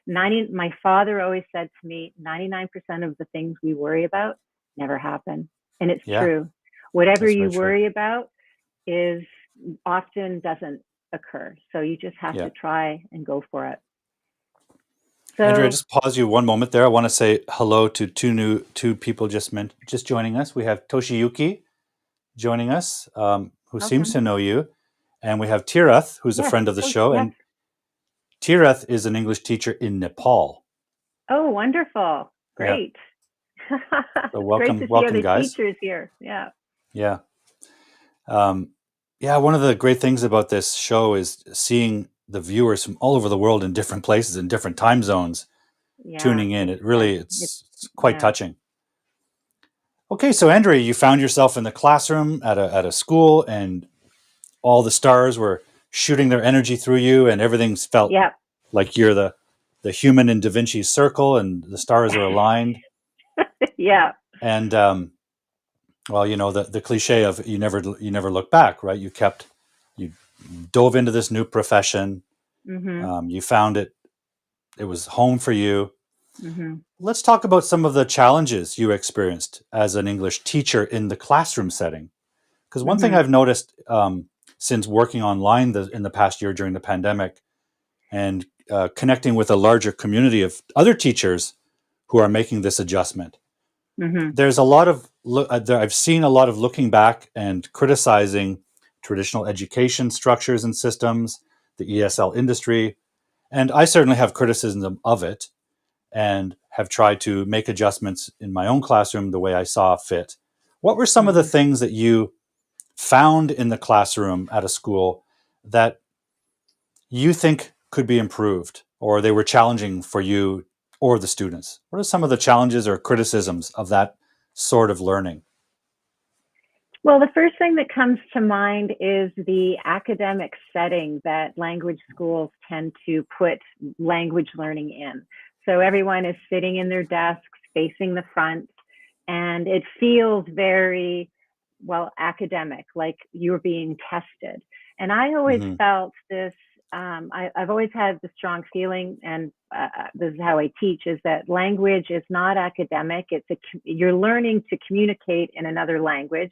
my father always said to me, 99% of the things we worry about never happen. And it's true. Whatever you worry about is often doesn't occur. So you just have to try and go for it. So, Andrea, just pause you one moment there. I want to say hello to two people just joining us. We have Toshiyuki joining us, who seems to know you. And we have Tirath, who's a friend of the show. And Tirath is an English teacher in Nepal. Oh, wonderful. Great. So welcome, great to see welcome, other guys. teachers here. Yeah. One of the great things about this show is seeing the viewers from all over the world in different places, in different time zones, tuning in. It's quite touching. Okay, so Andrea, you found yourself in the classroom at a school, and all the stars were shooting their energy through you, and everything's felt like you're the human in Da Vinci's circle, and the stars are aligned. And well, the cliche of you never look back, right? You dove into this new profession. Mm-hmm. You found it was home for you. Mm-hmm. Let's talk about some of the challenges you experienced as an English teacher in the classroom setting. Because one thing I've noticed since working online in the past year during the pandemic, and connecting with a larger community of other teachers who are making this adjustment, there's a lot of I've seen a lot of looking back and criticizing traditional education structures and systems, the ESL industry, and I certainly have criticism of it, and have tried to make adjustments in my own classroom the way I saw fit. What were some of the things that you found in the classroom at a school that you think could be improved, or they were challenging for you or the students? What are some of the challenges or criticisms of that sort of learning? Well, the first thing that comes to mind is the academic setting that language schools tend to put language learning in. So everyone is sitting in their desks facing the front, and it feels very, academic, like you're being tested. And I always felt this, I've always had the strong feeling, and this is how I teach, is that language is not academic. You're learning to communicate in another language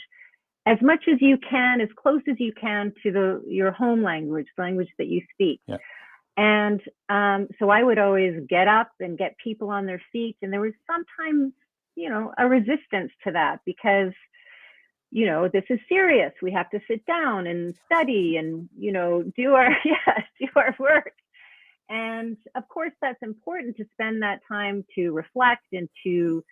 as much as you can, as close as you can to your home language, the language that you speak. Yeah. And so I would always get up and get people on their feet. And there was sometimes, a resistance to that because, this is serious. We have to sit down and study and, do our work. And of course, that's important to spend that time to reflect and to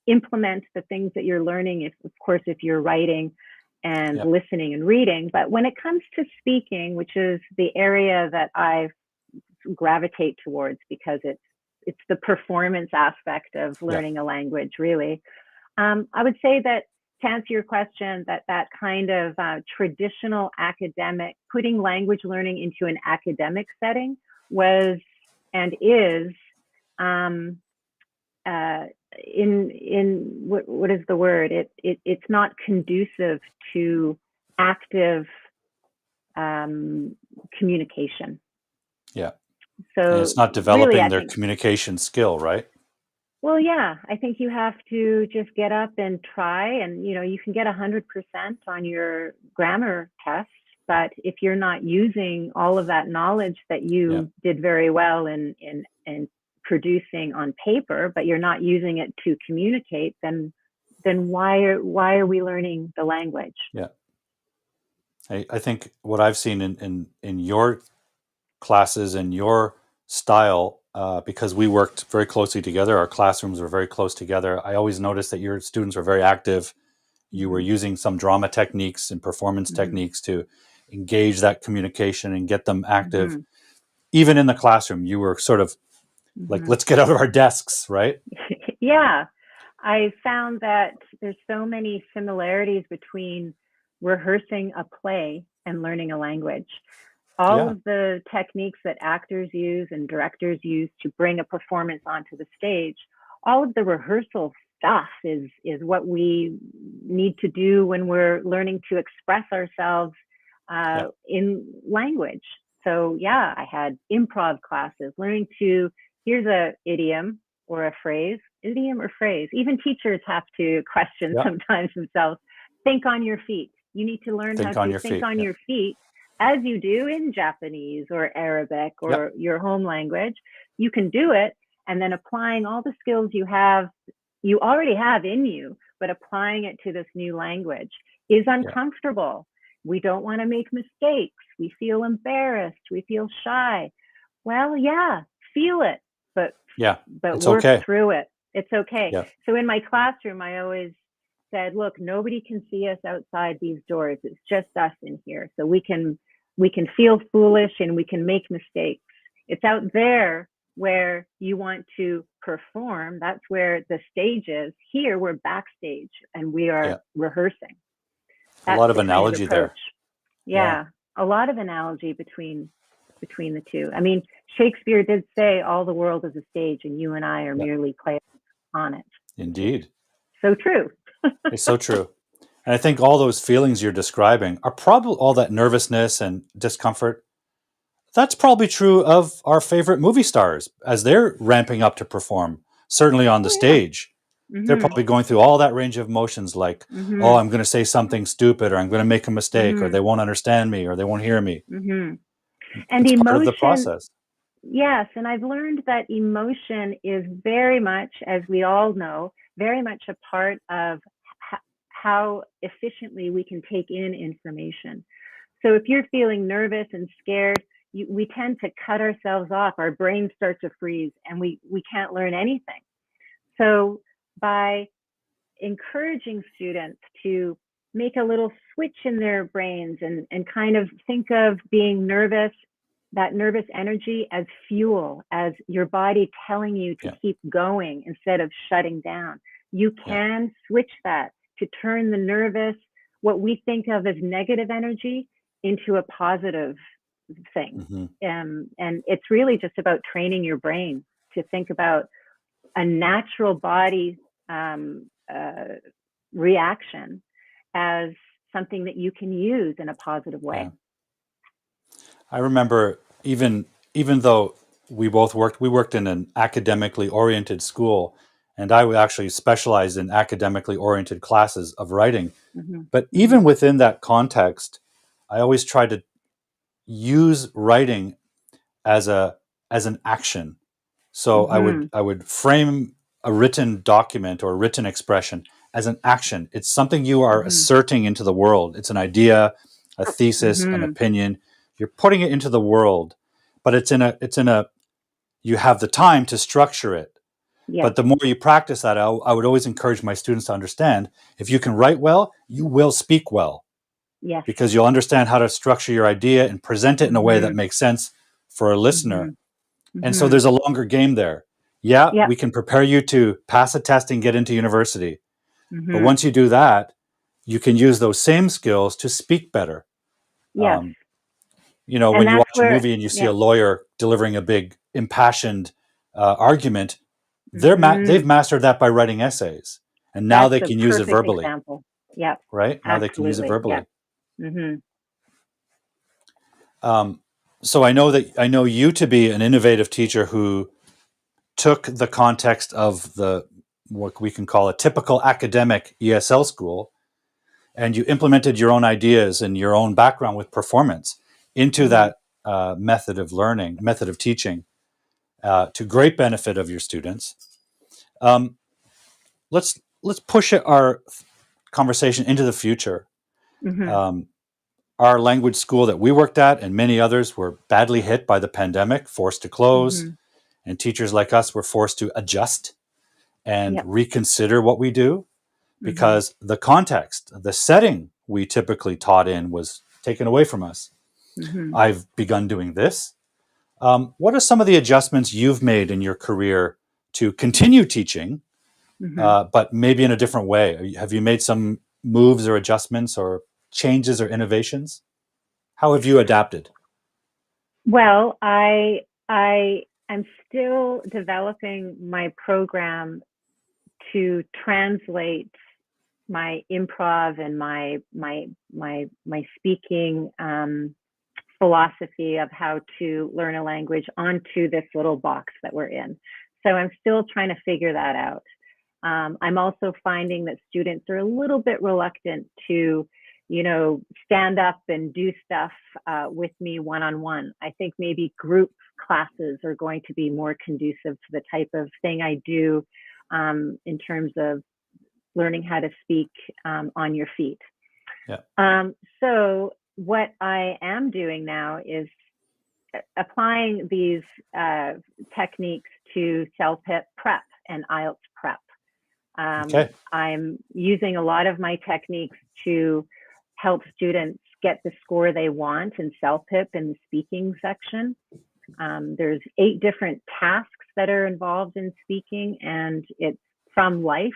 implement the things that you're learning, if you're writing and listening and reading. But when it comes to speaking, which is the area that I gravitate towards because it's the performance aspect of learning a language, really, I would say that, to answer your question, that kind of traditional academic, putting language learning into an academic setting was and is what is the word? It's not conducive to active communication. Yeah. So and it's not developing really, their communication skill, right? Well, yeah, I think you have to just get up and try, and you can get 100% on your grammar test, but if you're not using all of that knowledge that you did very well in producing on paper, but you're not using it to communicate, then why are we learning the language? Yeah. I think what I've seen in your classes and your style, because we worked very closely together, our classrooms were very close together. I always noticed that your students were very active. You were using some drama techniques and performance techniques to engage that communication and get them active. Even in the classroom, you were sort of like, let's get out of our desks, right? Yeah. I found that there's so many similarities between rehearsing a play and learning a language. All of the techniques that actors use and directors use to bring a performance onto the stage, all of the rehearsal stuff is what we need to do when we're learning to express ourselves in language. So yeah, I had improv classes, learning to, here's a idiom or a phrase, idiom or phrase. Even teachers have to question sometimes themselves. Think on your feet. You need to learn how to think on your feet as you do in Japanese or Arabic or your home language. You can do it, and then applying all the skills you already have in you, but applying it to this new language is uncomfortable. We don't want to make mistakes. We feel embarrassed. We feel shy. Well, yeah, feel it, but work through it. It's okay. Yeah. So in my classroom, I always said, look, nobody can see us outside these doors. It's just us in here. So we can feel foolish and we can make mistakes. It's out there where you want to perform. That's where the stage is. Here, we're backstage and we are rehearsing. That's a lot of analogy there. Yeah, a lot of analogy between the two. I mean, Shakespeare did say all the world is a stage and you and I are merely players on it. Indeed. So true. It's so true. And I think all those feelings you're describing are probably all that nervousness and discomfort. That's probably true of our favorite movie stars as they're ramping up to perform, certainly on the stage. Mm-hmm. They're probably going through all that range of emotions like, oh, I'm going to say something stupid, or I'm going to make a mistake, or they won't understand me, or they won't hear me. And it's emotion, part of the process. Yes, and I've learned that emotion is very much, as we all know, very much a part of how efficiently we can take in information. So if you're feeling nervous and scared, we tend to cut ourselves off. Our brains start to freeze and we can't learn anything. So by encouraging students to make a little switch in their brains and kind of think of being nervous, that nervous energy as fuel, as your body telling you to keep going instead of shutting down. You can switch that to turn the nervous, what we think of as negative energy, into a positive thing. And it's really just about training your brain to think about a natural body reaction as something that you can use in a positive way. I remember even though we worked in an academically oriented school, and I would actually specialize in academically oriented classes of writing. But even within that context, I always try to use writing as an action. So I would frame a written document or a written expression as an action. It's something you are asserting into the world. It's an idea, a thesis, an opinion. You're putting it into the world, but it's in a you have the time to structure it. But the more you practice that, I would always encourage my students to understand, if you can write well, you will speak well. Because you'll understand how to structure your idea and present it in a way that makes sense for a listener. And so there's a longer game there. We can prepare you to pass a test and get into university. But once you do that, you can use those same skills to speak better. When you watch a movie and you see a lawyer delivering a big impassioned argument, they've mastered that by writing essays. And now they can use it verbally. Example. Right? Now they can use it verbally. So I know you to be an innovative teacher who took the context of what we can call a typical academic ESL school, and you implemented your own ideas and your own background with performance into that method of teaching, to great benefit of your students. Let's push our conversation into the future. Our language school that we worked at and many others were badly hit by the pandemic, forced to close, and teachers like us were forced to adjust and reconsider what we do because the context, the setting we typically taught in was taken away from us. I've begun doing this. What are some of the adjustments you've made in your career to continue teaching, but maybe in a different way. Have you made some moves or adjustments or changes or innovations? How have you adapted? Well, I am still developing my program to translate my improv and my speaking philosophy of how to learn a language onto this little box that we're in. So I'm still trying to figure that out. I'm also finding that students are a little bit reluctant to, stand up and do stuff with me one-on-one. I think maybe group classes are going to be more conducive to the type of thing I do in terms of learning how to speak on your feet. Yeah. So what I am doing now is applying these techniques to CELPIP Prep and IELTS Prep. Okay. I'm using a lot of my techniques to help students get the score they want in CELPIP in the speaking section. There's 8 different tasks that are involved in speaking, and it's from life.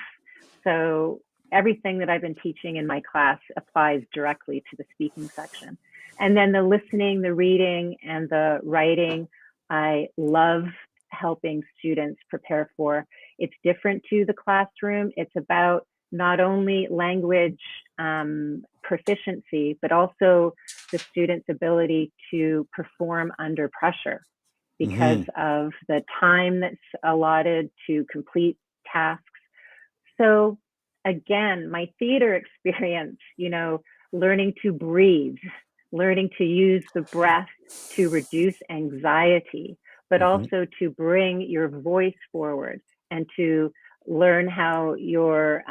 So everything that I've been teaching in my class applies directly to the speaking section. And then the listening, the reading, and the writing, I love helping students prepare for. It's different to the classroom. It's about not only language proficiency, but also the student's ability to perform under pressure because of the time that's allotted to complete tasks. So again, my theater experience, learning to breathe, learning to use the breath to reduce anxiety, but also to bring your voice forward and to learn how your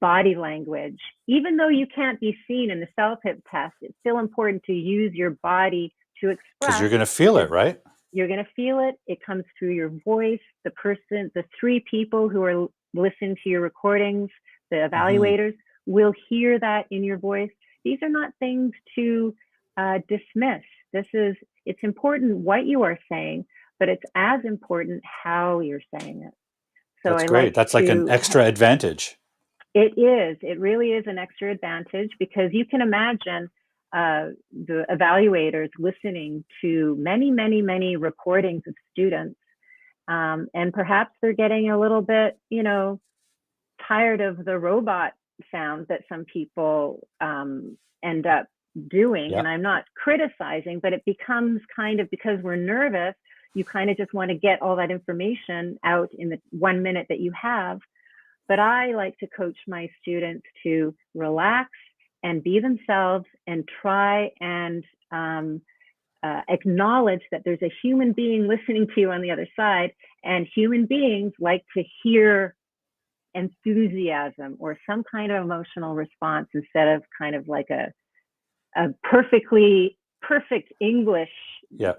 body language, even though you can't be seen in the CELPIP test, it's still important to use your body to express. Because you're going to feel it, right? You're going to feel it. It comes through your voice. The 3 people who are listening to your recordings, the evaluators, will hear that in your voice. These are not things to dismiss. It's important what you are saying, but it's as important how you're saying it. So that's great. That's like an extra advantage. It is. It really is an extra advantage because you can imagine the evaluators listening to many, many, many recordings of students. And perhaps they're getting a little bit, tired of the robot sound that some people end up doing. Yeah. And I'm not criticizing, but it becomes kind of, because we're nervous, you kind of just want to get all that information out in the 1 minute that you have. But I like to coach my students to relax and be themselves and try and acknowledge that there's a human being listening to you on the other side, and human beings like to hear enthusiasm or some kind of emotional response instead of kind of like a perfect English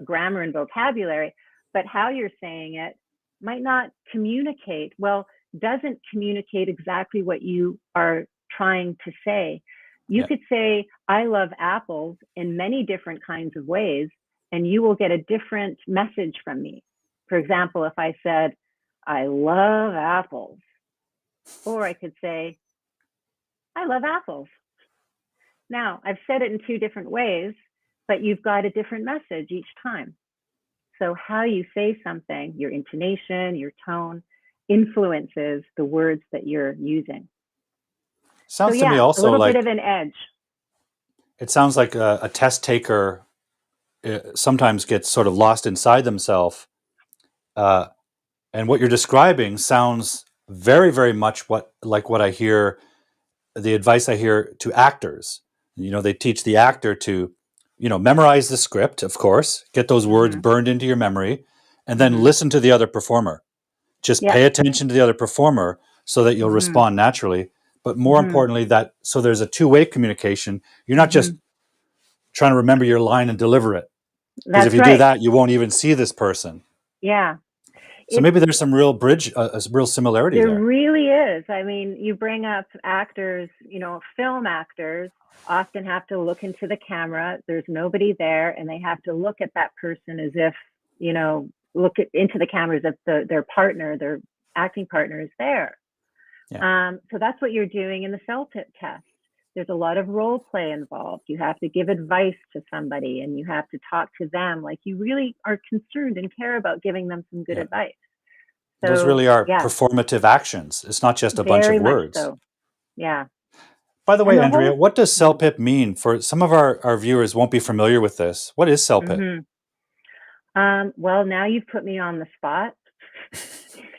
grammar and vocabulary. But how you're saying it might not communicate well, doesn't communicate exactly what you are trying to say. You could say, I love apples in many different kinds of ways, and you will get a different message from me. For example, if I said, I love apples, or I could say, I love apples. Now, I've said it in 2 different ways, but you've got a different message each time. So how you say something, your intonation, your tone, influences the words that you're using. Sounds to me also a little like bit of an edge. It sounds like a test taker sometimes gets sort of lost inside themselves. And what you're describing sounds very, very much like what I hear, the advice I hear to actors. They teach the actor to, memorize the script, of course, get those words burned into your memory, and then listen to the other performer. Just pay attention to the other performer so that you'll respond naturally. But more importantly, so there's a 2-way communication. You're not just trying to remember your line and deliver it. Because if you do that, you won't even see this person. Yeah. So maybe there's some real a real similarity there. There really is. I mean, you bring up actors, film actors often have to look into the camera. There's nobody there, and they have to look at that person as if, look into the camera as if their partner, their acting partner is there. Yeah. So that's what you're doing in the CELPIP test. There's a lot of role play involved. You have to give advice to somebody and you have to talk to them like you really are concerned and care about giving them some good advice. So, those really are performative actions. It's not just a bunch of words. Very much so. Yeah. By the way, Andrea, what does CELPIP mean? For some of our viewers won't be familiar with this. What is CELPIP? Well, now you've put me on the spot.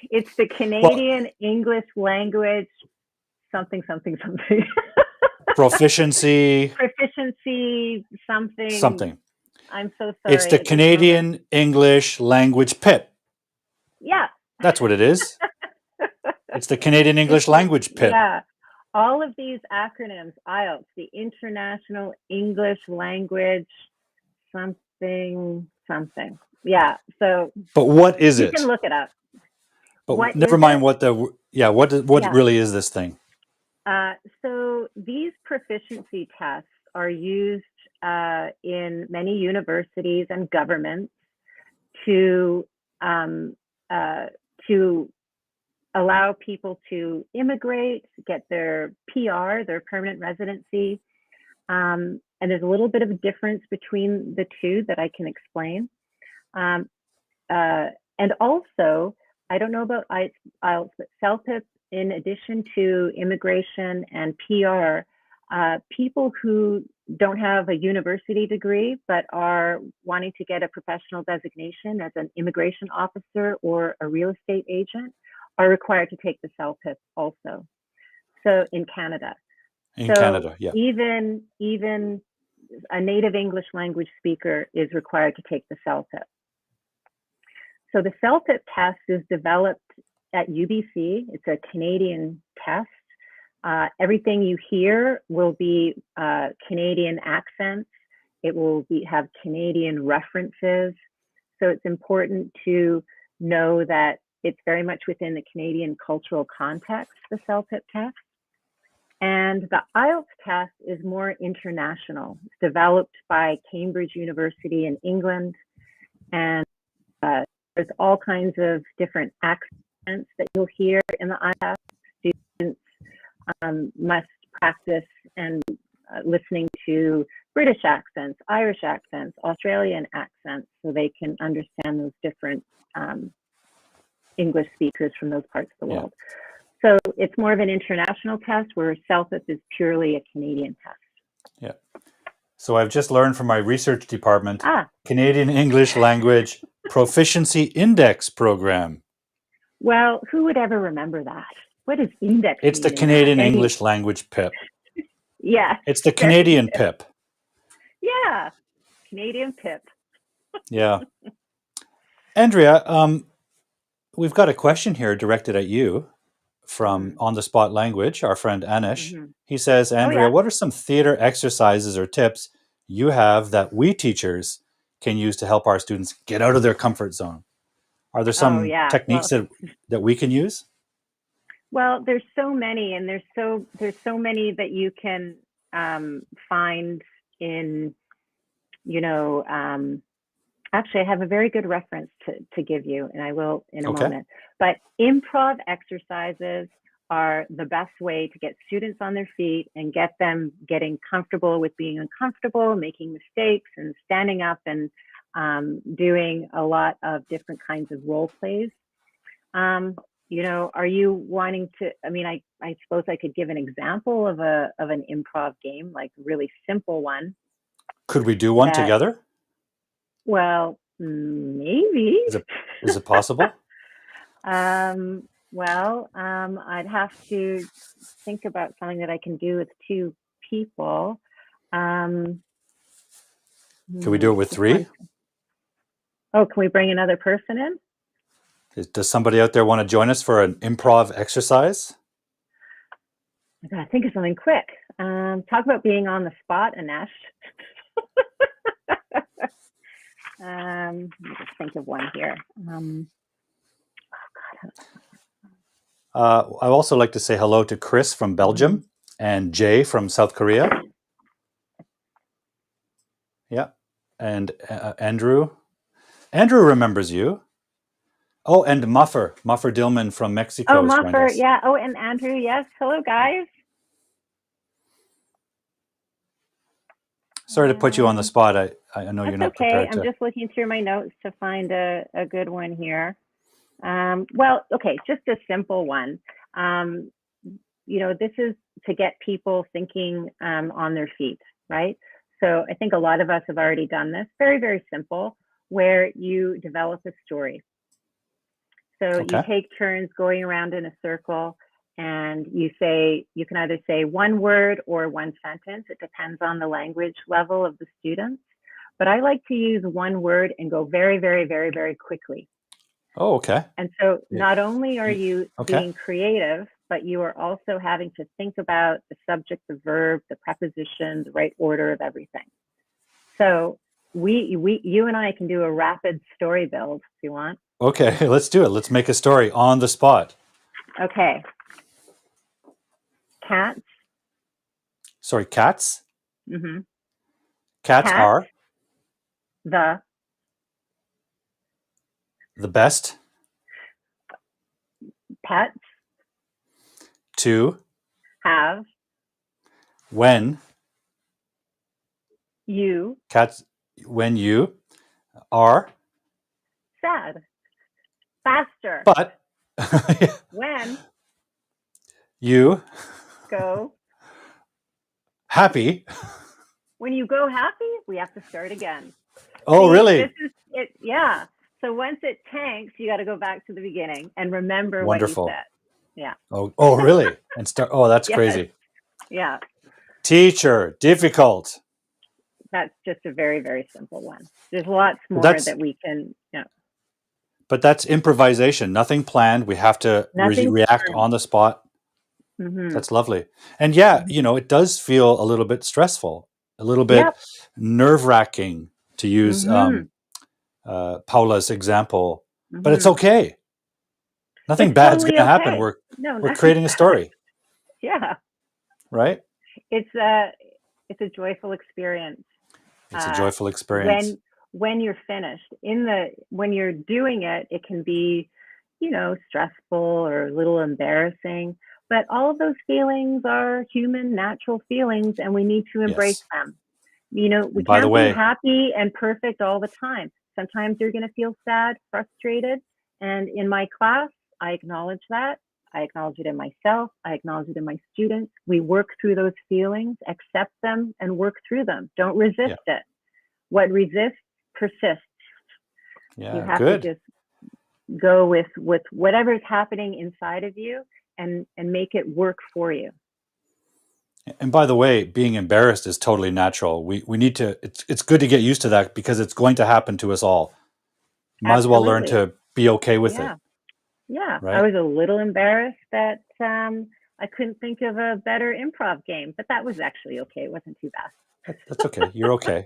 It's the Canadian English language something. Proficiency. Something. I'm so sorry. It's the Canadian English language PIP. Yeah. That's what it is. It's the Canadian English language PIP. Yeah. All of these acronyms, IELTS, the International English Language something. Yeah. So. But what is it? You can look it up. But never mind what really is this thing? So these proficiency tests are used in many universities and governments to allow people to immigrate, get their PR, their permanent residency. And there's a little bit of a difference between the two that I can explain. And also, I don't know about IELTS, but CELPIP, in addition to immigration and PR, people who don't have a university degree but are wanting to get a professional designation as an immigration officer or a real estate agent are required to take the CELPIP also. So in Canada. Canada, yeah. Even a native English language speaker is required to take the CELPIP. So the CELPIP test is developed at UBC. It's a Canadian test. Everything you hear will be Canadian accents. It will have Canadian references. So it's important to know that it's very much within the Canadian cultural context, the CELPIP test. And the IELTS test is more international. It's developed by Cambridge University in England. And there's all kinds of different accents that you'll hear in the IELTS test. Students must practice and listening to British accents, Irish accents, Australian accents, so they can understand those different English speakers from those parts of the world. So it's more of an international test, where CELPIP is purely a Canadian test. Yeah. So I've just learned from my research department, Canadian English Language Proficiency Index Program. Well, who would ever remember that? What is index? It's the Canadian English Language PIP. Yeah. It's the Canadian PIP. Yeah. Canadian PIP. Yeah. Andrea, we've got a question here directed at you from On the Spot Language, our friend Anish. He says, Andrea, what are some theater exercises or tips you have that we teachers can use to help our students get out of their comfort zone? Are there some techniques that we can use? Well, there's so many, and there's so many that you can find in, actually, I have a very good reference to give you, and I will in a moment. But improv exercises are the best way to get students on their feet and get them getting comfortable with being uncomfortable, making mistakes, and standing up and doing a lot of different kinds of role plays. Are you wanting to? I mean, I suppose I could give an example of an improv game, like a really simple one. Could we do one together? Well, maybe. Is it possible? I'd have to think about something that I can do with two people. Can we do it with three? Oh, can we bring another person in? Does somebody out there want to join us for an improv exercise? I gotta think of something quick. Talk about being on the spot, Anish. Let me just think of one here. I'd also like to say hello to Chris from Belgium and Jay from South Korea. Yeah. And Andrew. Andrew remembers you. Oh, and Muffer Dillman from Mexico Oh, has joined Muffer, us. yeah. Oh, and Andrew, yes. Hello, guys. Sorry to put you on the spot. I know you're That's not okay. prepared I'm to. just looking through my notes to find a good one here. Well, okay, just a simple one. This is to get people thinking on their feet, right? So I think a lot of us have already done this. Very, very simple, where you develop a story. So you take turns going around in a circle, and you can either say one word or one sentence. It depends on the language level of the students. But I like to use one word and go very, very, very, very quickly. Oh, okay. And so not only are you Okay. being creative, but you are also having to think about the subject, the verb, the preposition, the right order of everything. So you and I can do a rapid story build if you want. Okay, let's do it. Let's make a story on the spot. Okay. Cats. Sorry, cats? Mm-hmm. Cats are The best pets to have when you cats when you are sad. Faster. but When you go. happy. When you go happy, we have to start again. Oh, See, really? this is it. Yeah. So once it tanks, you got to go back to the beginning and remember Wonderful. what you said. Yeah. Oh, really? And start. Oh, that's Yes. crazy. Yeah. Teacher, difficult. That's just a very, very simple one. There's lots more that we can, But that's improvisation. Nothing planned. We have to react planned. on the spot. Mm-hmm. That's lovely. And yeah, it does feel a little bit stressful, a little bit nerve-wracking, to use Paula's example. But it's okay. Nothing It's bad's totally going to happen. okay. We're creating a story. Yeah. Right? It's a joyful experience. It's a joyful experience. When you're finished. When you're doing it, it can be, stressful or a little embarrassing. But all of those feelings are human, natural feelings, and we need to embrace them. We can't be happy and perfect all the time. Sometimes you're going to feel sad, frustrated. And in my class, I acknowledge that. I acknowledge it in myself. I acknowledge it in my students. We work through those feelings, accept them, and work through them. Don't resist it. What resists persists. Yeah, you have to just go with whatever's happening inside of you and make it work for you. And by the way, being embarrassed is totally natural. We need to. It's good to get used to that because it's going to happen to us all. Might as well learn to be okay with it. Yeah, right? I was a little embarrassed that I couldn't think of a better improv game, but that was actually okay. It wasn't too bad. That's okay. You're okay.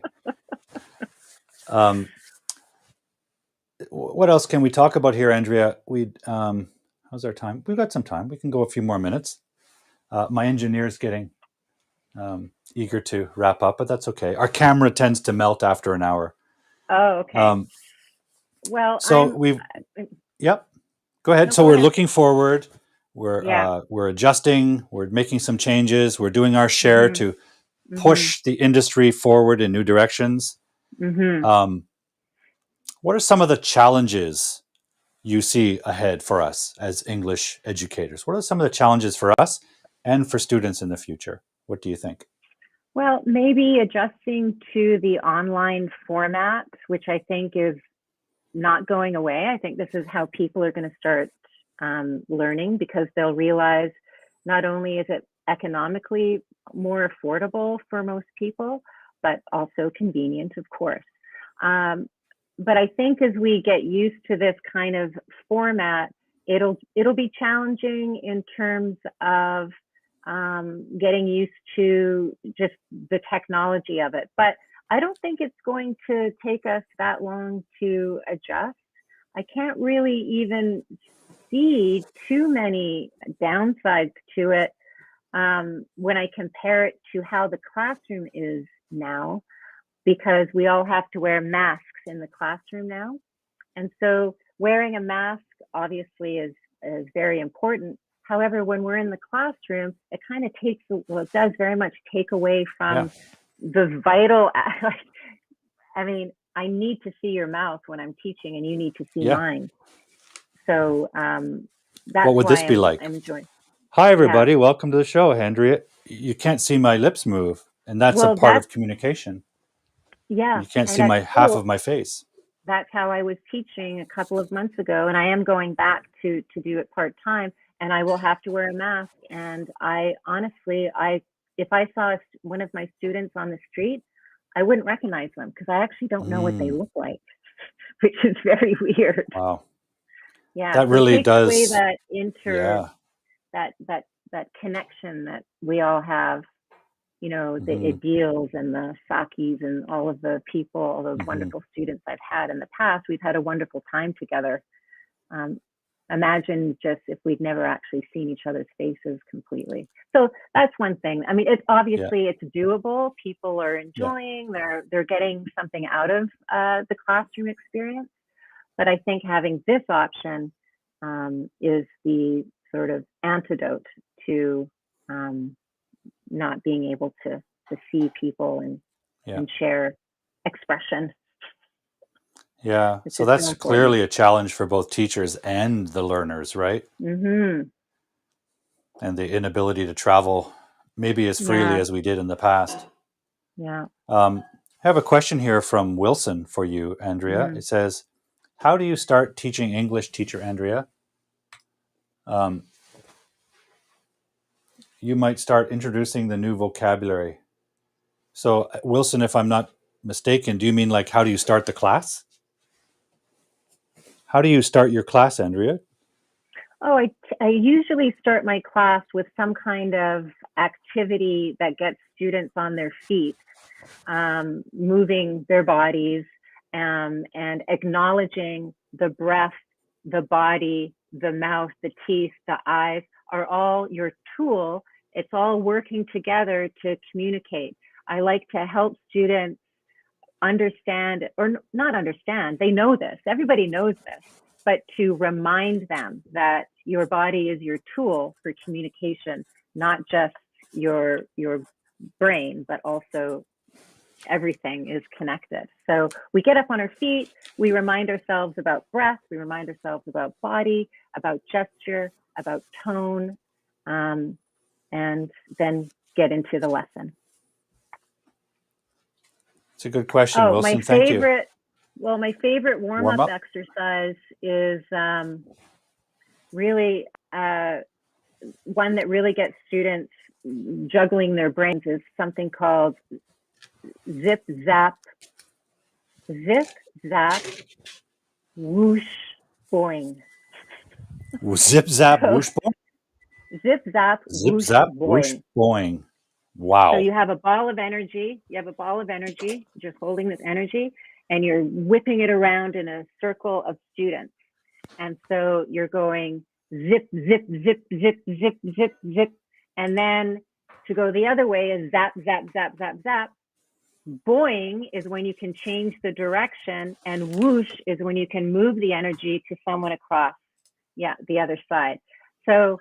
What else can we talk about here, Andrea? How's our time? We've got some time. We can go a few more minutes. My engineer's getting eager to wrap up, but that's okay. Our camera tends to melt after an hour. Oh, okay. Yep. Go ahead. So we're looking forward. We're adjusting. We're making some changes. We're doing our share to push the industry forward in new directions. What are some of the challenges you see ahead for us as English educators? What are some of the challenges for us and for students in the future? What do you think? Well, maybe adjusting to the online format, which I think is not going away. I think this is how people are going to start learning, because they'll realize not only is it economically more affordable for most people, but also convenient, of course. But I think as we get used to this kind of format, it'll be challenging in terms of getting used to just the technology of it. But I don't think it's going to take us that long to adjust. I can't really even see too many downsides to it when I compare it to how the classroom is now, because we all have to wear masks in the classroom now. And so wearing a mask obviously is very important. However, when we're in the classroom, it kind of takes, well, it does very much take away from the vital, I mean, I need to see your mouth when I'm teaching and you need to see mine. So that's what would why this be like? I'm enjoying. Hi, everybody. Welcome to the show, Andrea. You can't see my lips move, and that's a part of communication. Yeah. You can't see my half of my face. That's how I was teaching a couple of months ago, and I am going back to do it part-time, and I will have to wear a mask. And I honestly, if I saw one of my students on the street, I wouldn't recognize them because I actually don't know what they look like, which is very weird. Wow. Yeah. That really does. Away that connection that we all have, you know, the ideals and the Sakis and all of the people, all those wonderful students I've had in the past. We've had a wonderful time together. Imagine just if we'd never actually seen each other's faces completely. So that's one thing. I mean, it's obviously it's doable. People are enjoying, they're getting something out of the classroom experience. But I think having this option is the sort of antidote to not being able to see people and share expression. Yeah, so that's clearly a challenge for both teachers and the learners, right? And the inability to travel maybe as freely as we did in the past. I have a question here from Wilson for you, Andrea. It says, how do you start teaching English, teacher Andrea? You might start introducing the new vocabulary. So, Wilson, if I'm not mistaken, do you mean like how do you start the class? How do you start your class, Andrea? Oh, I usually start my class with some kind of activity that gets students on their feet, moving their bodies, and acknowledging the breath, the body, the mouth, the teeth, the eyes are all your tool. It's all working together to communicate. I like to help students understand, or not understand, they know this, everybody knows this, but to remind them that your body is your tool for communication, not just your brain, but also everything is connected. So we get up on our feet, we remind ourselves about breath, we remind ourselves about body, about gesture, about tone, and then get into the lesson. It's a good question, Wilson. Thank you. Well, my favorite warm-up exercise is really one that really gets students juggling their brains is something called zip, zap, whoosh, boing. Zip, zap, whoosh, boing? Zip, zap, zip, whoosh, zap, boing. Whoosh, boing. Wow. So you have a ball of energy. Just holding this energy, and you're whipping it around in a circle of students. And so you're going zip, zip, zip, zip, zip, zip, zip. And then to go the other way is zap, zap, zap, zap, zap. Boing is when you can change the direction, and whoosh is when you can move the energy to someone across, the other side. So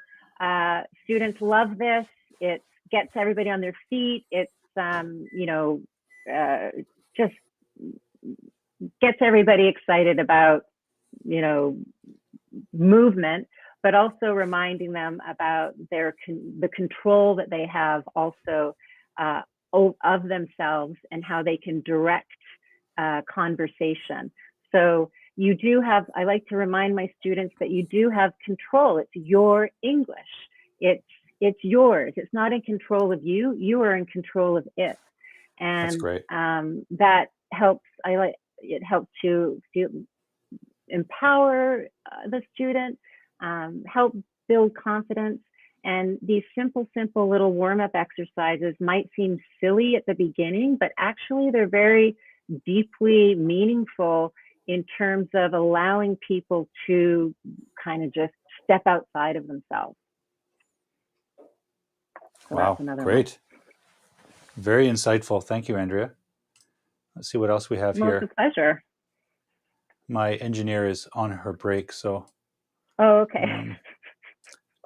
students love this. It gets everybody on their feet. It's just gets everybody excited about movement, but also reminding them about the control that they have also of themselves and how they can direct conversation. So you do have, I like to remind my students that you do have control. It's your English. It's yours. It's not in control of you. You are in control of it. And that's great. That helps. It helps to empower the student, help build confidence. And these simple little warm-up exercises might seem silly at the beginning, but actually they're very deeply meaningful in terms of allowing people to kind of just step outside of themselves. So wow, great. Very insightful. Thank you, Andrea. Let's see what else we have here. Most a pleasure. My engineer is on her break, so. Oh, okay.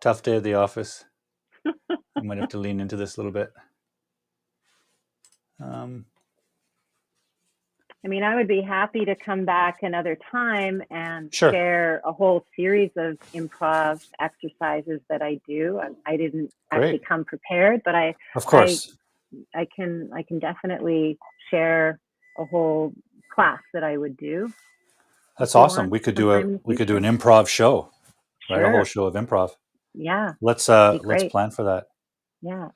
Tough day at the office. I might have to lean into this a little bit. I mean, I would be happy to come back another time and Sure. share a whole series of improv exercises that I do. I didn't actually come prepared, but of course, I can definitely share a whole class that I would do. That's awesome. We could do an improv show, sure. Right? A whole show of improv. Yeah. Let's plan for that. Yeah.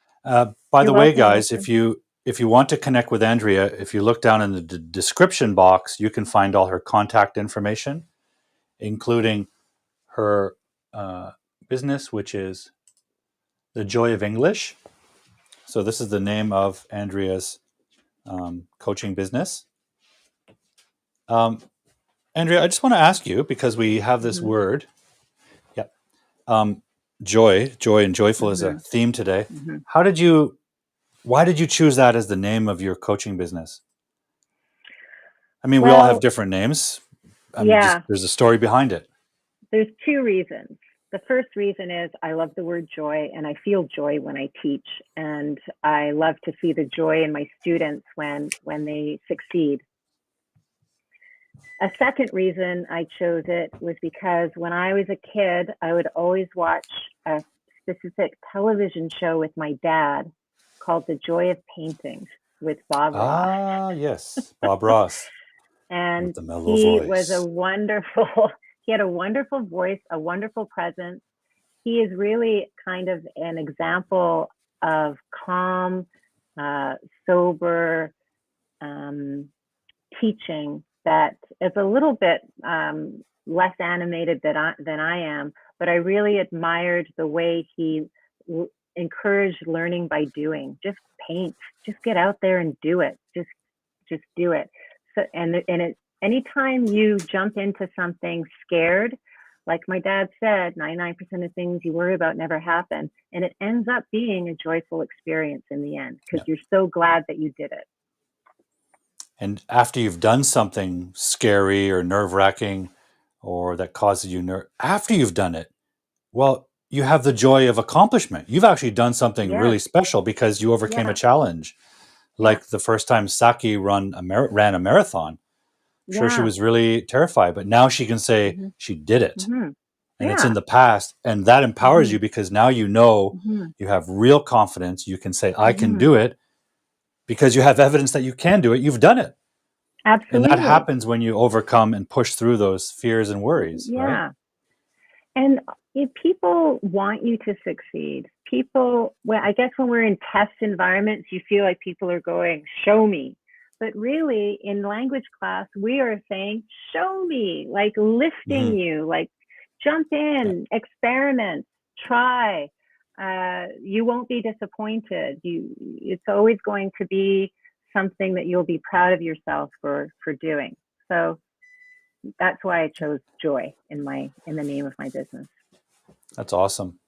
By the way, guys, if you want to connect with Andrea, if you look down in the description box, you can find all her contact information, including her business, which is The Joy of English. So this is the name of Andrea's coaching business. Andrea, I just want to ask you, because we have this word, joy and joyful is a theme today. Why did you choose that as the name of your coaching business? I mean, we all have different names. There's a story behind it. There's two reasons. The first reason is I love the word joy, and I feel joy when I teach, and I love to see the joy in my students when they succeed. A second reason I chose it was because when I was a kid, I would always watch a specific television show with my dad called The Joy of Painting with Bob Ross. Ah, yes, Bob Ross. And he was a wonderful, he had a wonderful voice, a wonderful presence. He is really kind of an example of calm, sober teaching that is a little bit less animated than I am, but I really admired the way he encouraged learning by doing. Just paint, just get out there and do it. Just do it. So, and anytime you jump into something scared, like my dad said, 99% of things you worry about never happen. And it ends up being a joyful experience in the end, because you're so glad that you did it. And after you've done something scary or nerve-wracking or that causes you after you've done it, well, you have the joy of accomplishment. You've actually done something really special because you overcame a challenge. Like the first time Saki ran a marathon. Sure, she was really terrified, but now she can say she did it. And it's in the past, and that empowers you, because now you know you have real confidence. You can say, I can do it, because you have evidence that you can do it. You've done it. Absolutely. And that happens when you overcome and push through those fears and worries, right? And if people want you to succeed, I guess when we're in test environments, you feel like people are going, show me. But really, in language class, we are saying, show me, like lifting you, like jump in, experiment, try. You won't be disappointed. It's always going to be something that you'll be proud of yourself for doing. So that's why I chose joy in the name of my business. That's awesome.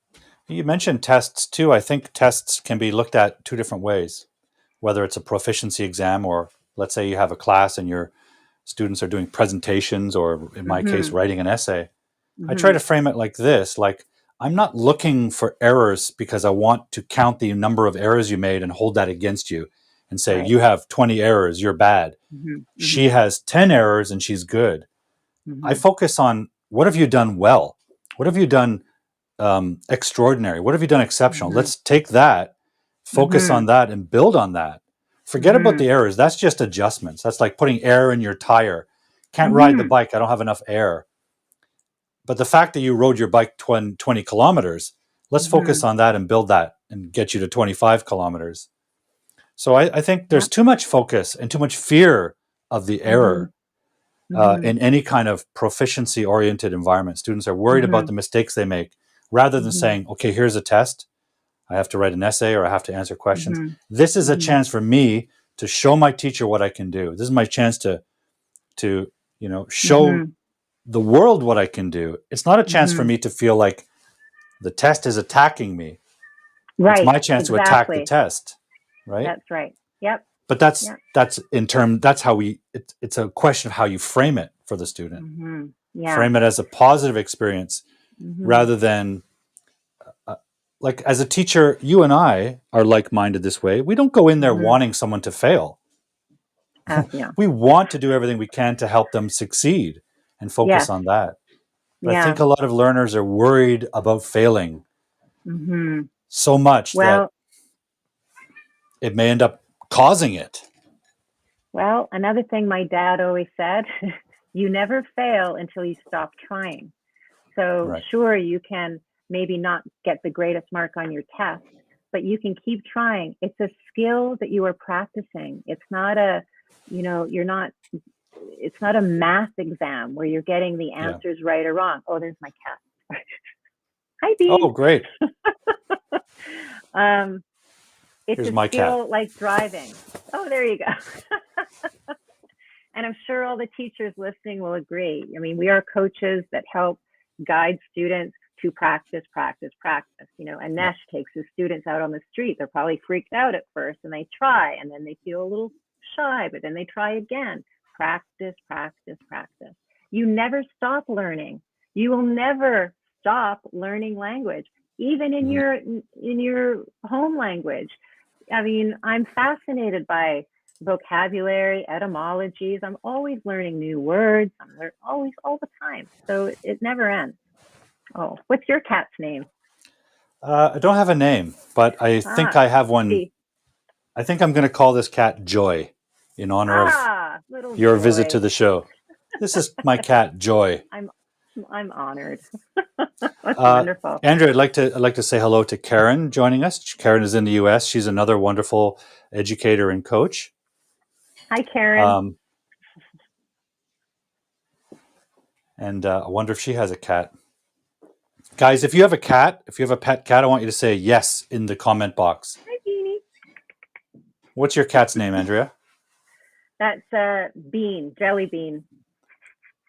You mentioned tests too. I think tests can be looked at two different ways, whether it's a proficiency exam, or let's say you have a class and your students are doing presentations, or in my case, writing an essay. I try to frame it like this, like I'm not looking for errors because I want to count the number of errors you made and hold that against you and say, you have 20 errors, you're bad. She has 10 errors and she's good. I focus on, what have you done well? What have you done extraordinary? What have you done exceptional? Let's take that, focus on that, and build on that. Forget about the errors. That's just adjustments. That's like putting air in your tire. Can't ride the bike. I don't have enough air. But the fact that you rode your bike 20 kilometers, let's focus on that and build that and get you to 25 kilometers. So I think there's too much focus and too much fear of the error in any kind of proficiency-oriented environment. Students are worried about the mistakes they make, rather than saying, okay, here's a test. I have to write an essay, or I have to answer questions. This is a chance for me to show my teacher what I can do. This is my chance to show the world what I can do. It's not a chance for me to feel like the test is attacking me. Right. It's my chance to attack the test. Right. That's right. Yep. But that's how it's a question of how you frame it for the student. Mm-hmm. Yeah. Frame it as a positive experience Mm-hmm. rather than like as a teacher, you and I are like-minded this way. We don't go in there wanting someone to fail. Yeah. We want to do everything we can to help them succeed and focus on that. But I think a lot of learners are worried about failing so much that it may end up causing it. Well, another thing my dad always said, you never fail until you stop trying. So sure, you can maybe not get the greatest mark on your test, but you can keep trying. It's a skill that you are practicing. It's not a, it's not a math exam where you're getting the answers right or wrong. Oh, there's my cat. Hi, Bean. Oh, great. It's Here's a my skill cat. like driving. Oh, there you go. And I'm sure all the teachers listening will agree. I mean, we are coaches that help guide students to practice. And Nesh takes his students out on the street. They're probably freaked out at first and they try and then they feel a little shy, but then they try again. Practice. You never stop learning. You will never stop learning language, even in your home language. I mean, I'm fascinated by vocabulary, etymologies. I'm always learning new words. I'm always all the time. So it never ends. Oh, what's your cat's name? I don't have a name, but I think I have one. I think I'm going to call this cat Joy in honor of your visit to the show. This is my cat Joy. I'm honored. That's wonderful. Andrea, I'd like to say hello to Karen joining us. Karen is in the U.S. She's another wonderful educator and coach. Hi, Karen. And I wonder if she has a cat. Guys, if you have a cat, if you have a pet cat, I want you to say yes in the comment box. Hi, Beanie. What's your cat's name, Andrea? That's Bean, Jelly Bean.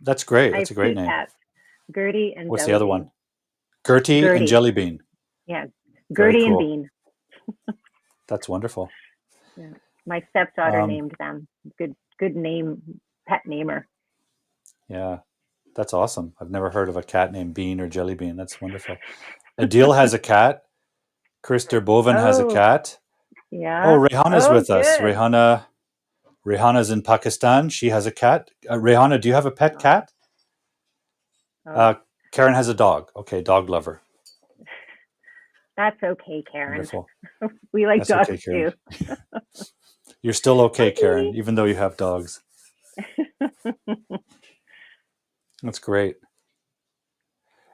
That's great. That's a great name. Cats, Gertie and What's Jelly the other Bean. one? Gertie and Jelly Bean. Yeah, Gertie and Bean. That's wonderful. Yeah. My stepdaughter named them. Good name, pet namer. Yeah, that's awesome. I've never heard of a cat named Bean or Jelly Bean. That's wonderful. Adil has a cat. Christer Boven has a cat. Yeah. Oh, Rehana's with us. Rehana's in Pakistan. She has a cat. Rehana, do you have a pet cat? Karen has a dog. Okay, dog lover. That's okay, Karen. Wonderful. We like dogs too. You're still okay, Karen, even though you have dogs. That's great.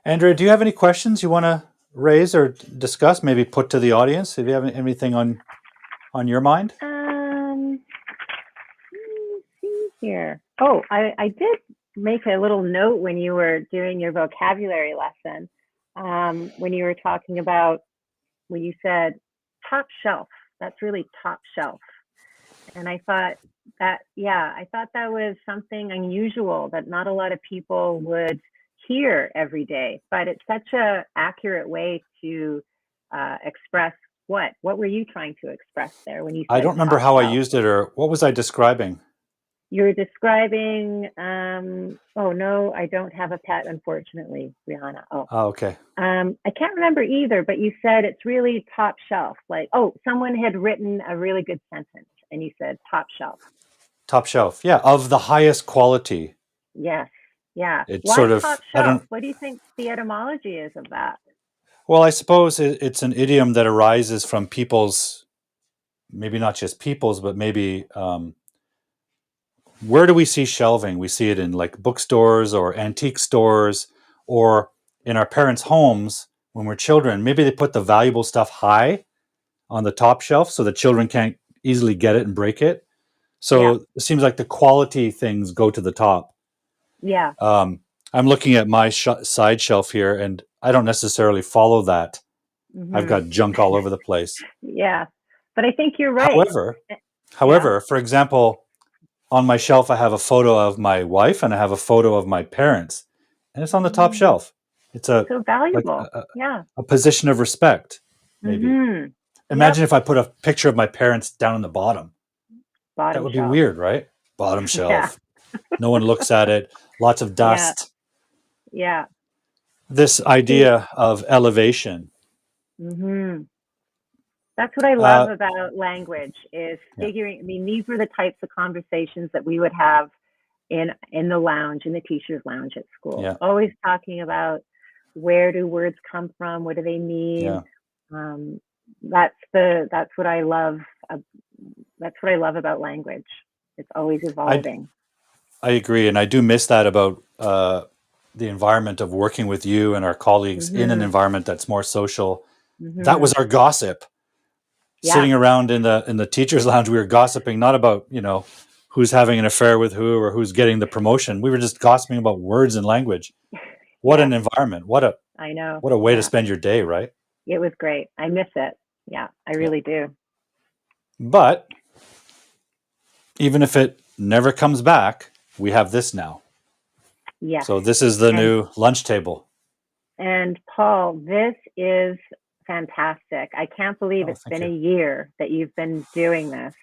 Andrea, do you have any questions you want to raise or discuss? Maybe put to the audience. If you have anything on your mind. Let's see here. Oh, I did make a little note when you were doing your vocabulary lesson. When you were talking about when you said top shelf. That's really top shelf. And I thought that was something unusual that not a lot of people would hear every day, but it's such a accurate way to express what were you trying to express there when you said I don't remember how I used it, or what was I describing? You're describing oh no, I don't have a pet, unfortunately, Rihanna. Oh, okay. I can't remember either, but you said it's really top shelf. Like, someone had written a really good sentence and you said top shelf. Top shelf, yeah, of the highest quality. Yes, yeah. It's Why sort of top shelf? What do you think the etymology is of that? Well, I suppose it's an idiom that arises from people's, maybe not just people's, but maybe where do we see shelving? We see it in like bookstores or antique stores or in our parents' homes when we're children. Maybe they put the valuable stuff high on the top shelf so the children can't easily get it and break it. So it seems like the quality things go to the top. Yeah. I'm looking at my side shelf here, and I don't necessarily follow that. Mm-hmm. I've got junk all over the place. Yeah, but I think you're right. However, for example, on my shelf, I have a photo of my wife and I have a photo of my parents, and it's on the top shelf. It's so valuable. A position of respect, maybe. Mm-hmm. Imagine if I put a picture of my parents down on the bottom. That would be weird, right? Bottom shelf. No one looks at it. Lots of Yeah. dust. Yeah. This idea of elevation. Mm-hmm. That's what I love about language is figuring. I mean, these were the types of conversations that we would have in the lounge, in the teacher's lounge at school. Yeah. Always talking about where do words come from, what do they mean. Yeah. That's what I love. That's what I love about language. It's always evolving. I agree, and I do miss that about the environment of working with you and our colleagues in an environment that's more social. That was our gossip. Sitting around in the teachers' lounge, we were gossiping not about who's having an affair with who or who's getting the promotion. We were just gossiping about words and language. What an environment! I know. What a way to spend your day, right? It was great. I miss it. Yeah, I really do. But even if it never comes back, we have this now. Yes. So this is the new lunch table. And Paul, this is fantastic. I can't believe it's been a year that you've been doing this.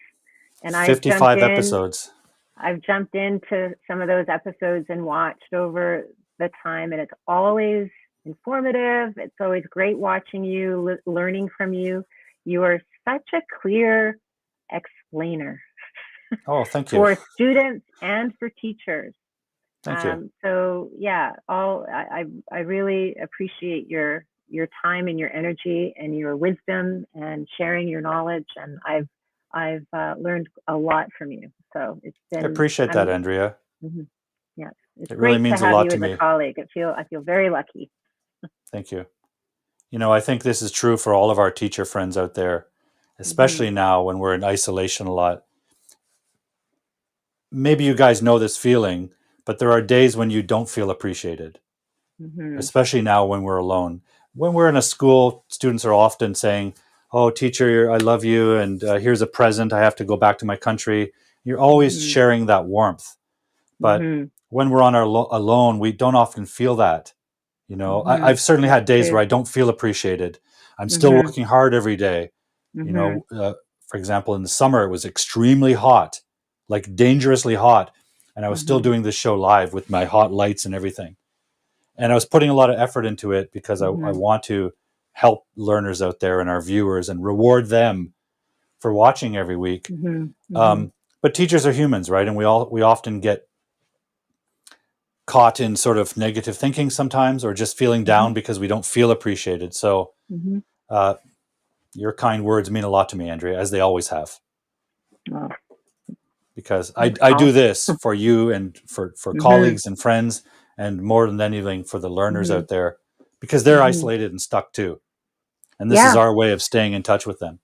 And 55 episodes. I've jumped into some of those episodes and watched over the time, and it's always informative. It's always great watching you, learning from you. You are such a clear explainer. Oh, thank you. For students and for teachers. Thank you. So yeah, I really appreciate your time and your energy and your wisdom and sharing your knowledge. And I've learned a lot from you. So it's been. I appreciate that, Andrea. Mm-hmm. Yeah, it's it great really means to have a lot you to as me. a colleague. I feel very lucky. Thank you. I think this is true for all of our teacher friends out there, especially now when we're in isolation a lot. Maybe you guys know this feeling, but there are days when you don't feel appreciated, especially now when we're alone. When we're in a school, students are often saying, "Oh, teacher, I love you, and here's a present. I have to go back to my country." You're always sharing that warmth. But when we're on our alone, we don't often feel that. I've certainly had days where I don't feel appreciated. I'm still working hard every day. For example, in the summer, it was extremely hot, like dangerously hot. And I was still doing this show live with my hot lights and everything. And I was putting a lot of effort into it because I want to help learners out there and our viewers and reward them for watching every week. But teachers are humans, right? And we often get caught in sort of negative thinking sometimes, or just feeling down because we don't feel appreciated. So your kind words mean a lot to me, Andrea, as they always have. Oh. Because I do this for you and for colleagues and friends, and more than anything for the learners out there, because they're isolated and stuck too. And this is our way of staying in touch with them.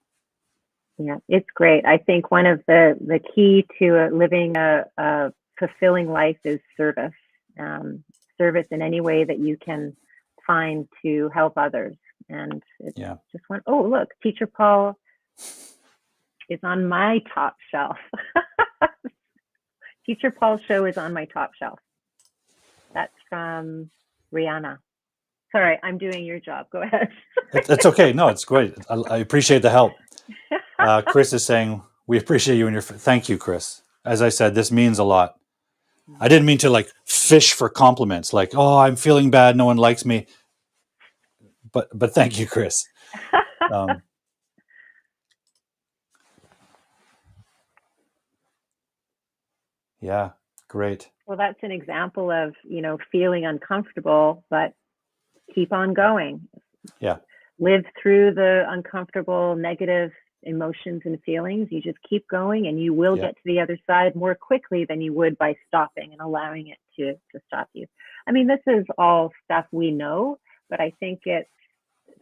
Yeah, it's great. I think one of the key to living a fulfilling life is service. Service in any way that you can find to help others. And it's just one, oh, look, Teacher Paul is on my top shelf. Teacher Paul's show is on my top shelf. That's from Rihanna. Sorry, I'm doing your job. Go ahead. It's okay. No, it's great. I appreciate the help. Chris is saying, we appreciate you and your... Thank you, Chris. As I said, this means a lot. I didn't mean to fish for compliments, oh, I'm feeling bad, no one likes me. But thank you, Chris. Yeah, great. Well, that's an example of, feeling uncomfortable, but keep on going. Yeah. Live through the uncomfortable, negative emotions and feelings. You just keep going and you will get to the other side more quickly than you would by stopping and allowing it to stop you. I mean, this is all stuff we know, but I think it's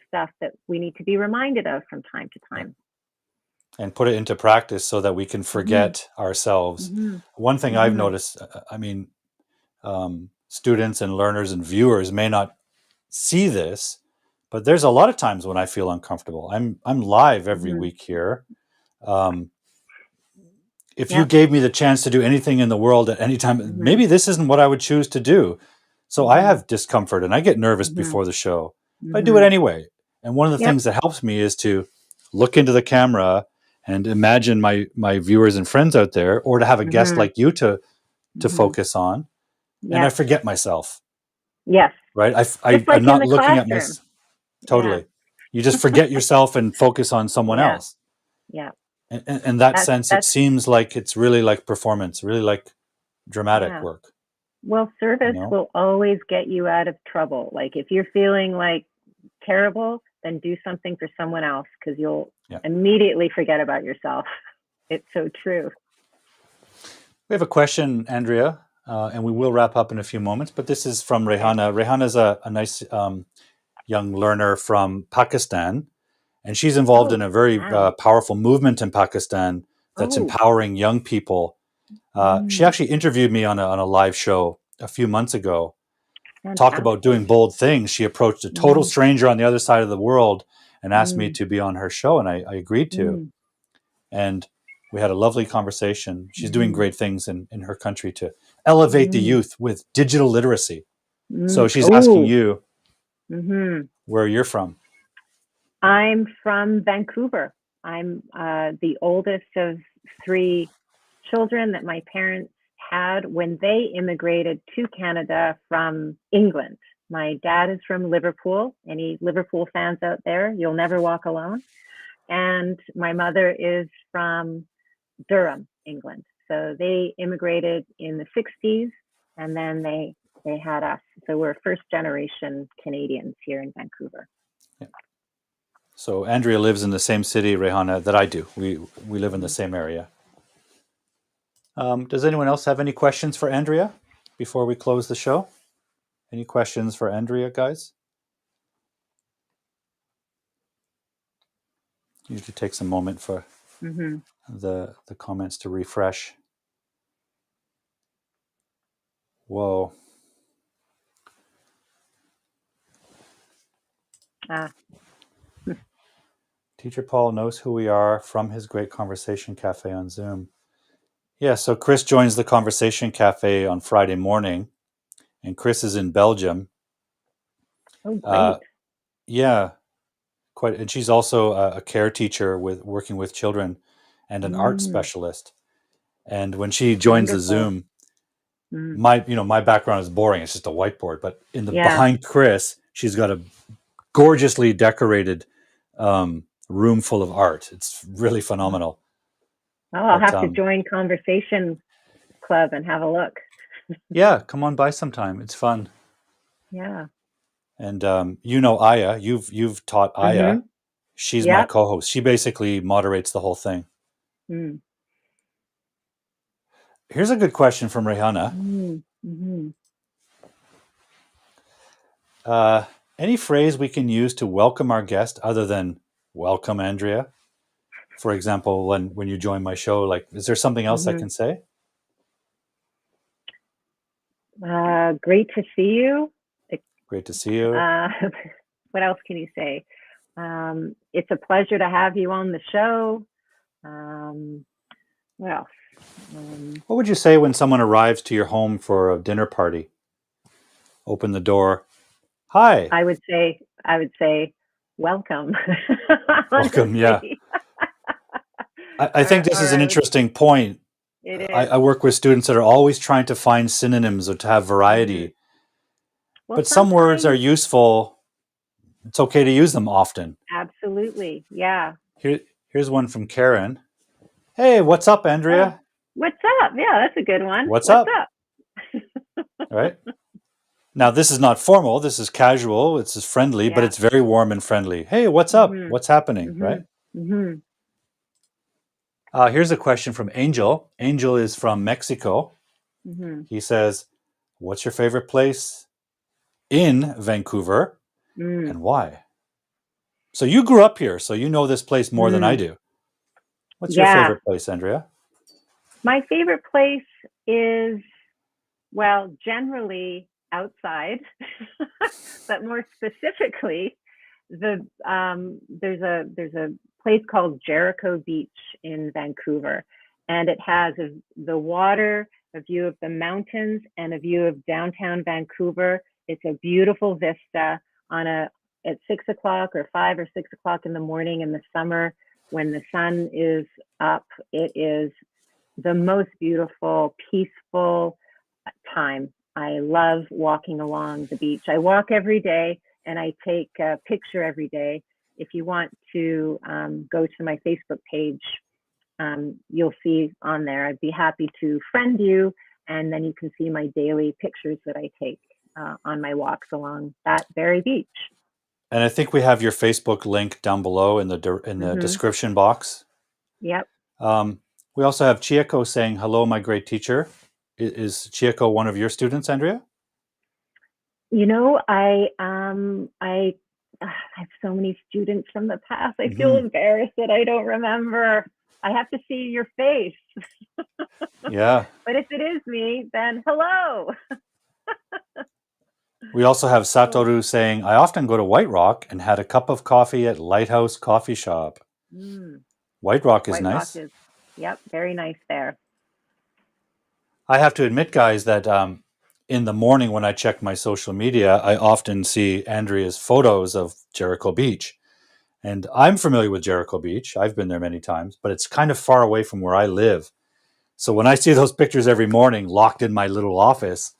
stuff that we need to be reminded of from time to time. And put it into practice so that we can forget ourselves. One thing I've noticed, students and learners and viewers may not see this, but there's a lot of times when I feel uncomfortable. I'm live every week here. If you gave me the chance to do anything in the world at any time, maybe this isn't what I would choose to do. So I have discomfort and I get nervous before the show. But I do it anyway. And one of the things that helps me is to look into the camera and imagine my viewers and friends out there, or to have a guest like you to to focus on, and I forget myself. Yes. Right. Just like I'm not in the looking at classroom. totally. Yeah. You just forget yourself and focus on someone Yeah. else. Yeah. In that sense, it seems like it's really like performance, really like dramatic work. Well, service will always get you out of trouble. Like if you're feeling like terrible, then do something for someone else because you'll immediately forget about yourself. It's so true. We have a question, Andrea, and we will wrap up in a few moments, but this is from Rehana. Rehana is a nice young learner from Pakistan, and she's involved in a very powerful movement in Pakistan that's empowering young people. She actually interviewed me on a live show a few months ago. Talk about doing bold things. She approached a total stranger on the other side of the world and asked me to be on her show, and I agreed to. And we had a lovely conversation. She's doing great things in her country to elevate the youth with digital literacy. So she's asking you where you're from. I'm from Vancouver. I'm the oldest of 3 children that my parents had when they immigrated to Canada from England. My dad is from Liverpool. Any Liverpool fans out there, you'll never walk alone. And my mother is from Durham, England. So they immigrated in the 60s and then they had us. So we're first generation Canadians here in Vancouver. Yeah. So Andrea lives in the same city, Rehana, that I do. We live in the same area. Does anyone else have any questions for Andrea before we close the show? Any questions for Andrea, guys? Usually takes a moment for the comments to refresh. Whoa. Teacher Paul knows who we are from his great conversation cafe on Zoom. Yeah, so Chris joins the conversation cafe on Friday morning, and Chris is in Belgium. Oh, great. Yeah, quite. And she's also a care teacher working with children and an art specialist. And when she joins the Zoom, my background is boring. It's just a whiteboard. But behind Chris, she's got a gorgeously decorated room full of art. It's really phenomenal. Oh, I'll have to join Conversation Club and have a look. Yeah, come on by sometime. It's fun. Yeah. And Aya, you've taught Aya. She's my co-host. She basically moderates the whole thing. Here's a good question from Rihanna. Any phrase we can use to welcome our guest other than "Welcome, Andrea"? For example, when you join my show, like, is there something else I can say? Great to see you. Great to see you. What else can you say? It's a pleasure to have you on the show. What else? What would you say when someone arrives to your home for a dinner party? Open the door. Hi. I would say, welcome. Welcome. Yeah. I think this is an interesting point. It is. I work with students that are always trying to find synonyms or to have variety. Well, but some words are useful. It's okay to use them often. Absolutely. Yeah. Here's one from Karen. Hey, what's up, Andrea? What's up? Yeah, that's a good one. What's up? All right. Now, this is not formal. This is casual. It's friendly, but it's very warm and friendly. Hey, what's up? What's happening? Right? Here's a question from Angel. Angel is from Mexico. He says, what's your favorite place in Vancouver and why? So you grew up here, so you know this place more than I do. What's your favorite place, Andrea? My favorite place is, well, generally outside, but more specifically, there's a place called Jericho Beach in Vancouver, and it has the water, a view of the mountains, and a view of downtown Vancouver. It's a beautiful vista at 6 o'clock or 5 or 6 o'clock in the morning in the summer when the sun is up. It is the most beautiful, peaceful time. I love walking along the beach. I walk every day and I take a picture every day. If you want to go to my Facebook page, you'll see on there. I'd be happy to friend you, and then you can see my daily pictures that I take on my walks along that very beach. And I think we have your Facebook link down below in the description box. Yep. We also have Chieko saying, "Hello, my great teacher." Is Chieko one of your students, Andrea? You know, I have so many students from the past. I feel embarrassed that I don't remember. I have to see your face. Yeah. But if it is me, then hello. We also have Satoru saying, "I often go to White Rock and had a cup of coffee at Lighthouse Coffee Shop." White Rock is nice. Yep, very nice there. I have to admit, guys, that in the morning when I check my social media, I often see Andrea's photos of Jericho Beach. And I'm familiar with Jericho Beach. I've been there many times, but it's kind of far away from where I live. So when I see those pictures every morning locked in my little office,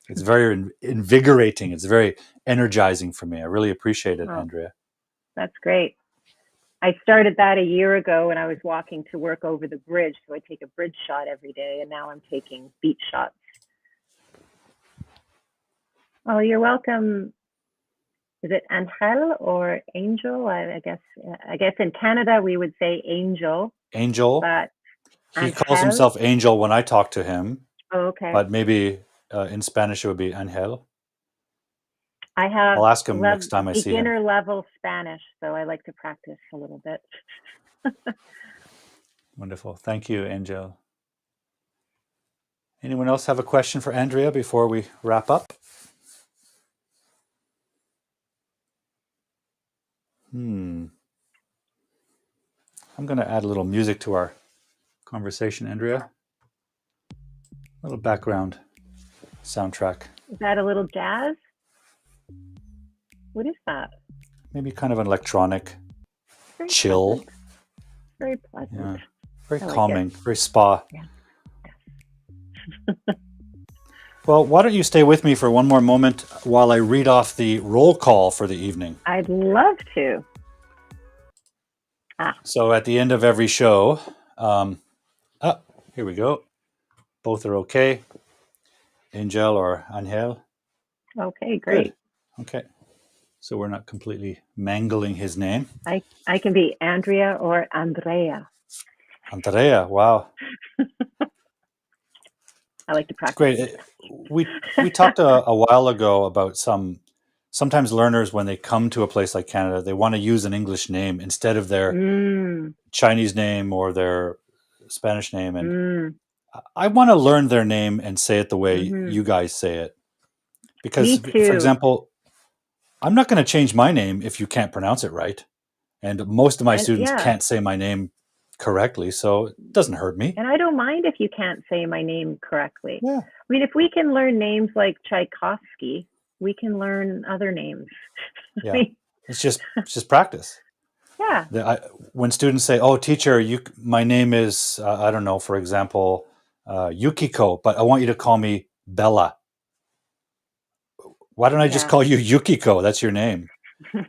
it's very invigorating. It's very energizing for me. I really appreciate it, Andrea. That's great. I started that a year ago when I was walking to work over the bridge. So I take a bridge shot every day, and now I'm taking beach shots. Oh, you're welcome. Is it Angel or Angel? I guess in Canada we would say Angel. Angel. But he calls himself Angel when I talk to him. Oh, okay. But maybe in Spanish it would be Angel. I'll ask him next time I see him. Beginner level Spanish, so I like to practice a little bit. Wonderful. Thank you, Angel. Anyone else have a question for Andrea before we wrap up? I'm going to add a little music to our conversation, Andrea. A little background soundtrack. Is that a little jazz? What is that? Maybe kind of an electronic, very chill. Pleasant. Very pleasant. Yeah. Very calming, very spa. Yeah. Well, why don't you stay with me for one more moment while I read off the roll call for the evening? I'd love to. So at the end of every show, here we go. Both are okay. Angel or Angel. Okay, great. Good. Okay. So we're not completely mangling his name. I can be Andrea or Andrea. Andrea, wow. I like to practice. It's great. We talked a while ago about sometimes learners, when they come to a place like Canada, they want to use an English name instead of their Chinese name or their Spanish name. And I want to learn their name and say it the way you guys say it. Because, for example, I'm not going to change my name if you can't pronounce it right. And most of my students can't say my name correctly, so it doesn't hurt me. And I don't mind if you can't say my name correctly. Yeah. I mean, if we can learn names like Tchaikovsky, we can learn other names. Yeah. It's just practice. Yeah. When students say, "Oh, teacher, my name is I don't know, for example, Yukiko, but I want you to call me Bella." Why don't I just call you Yukiko? That's your name.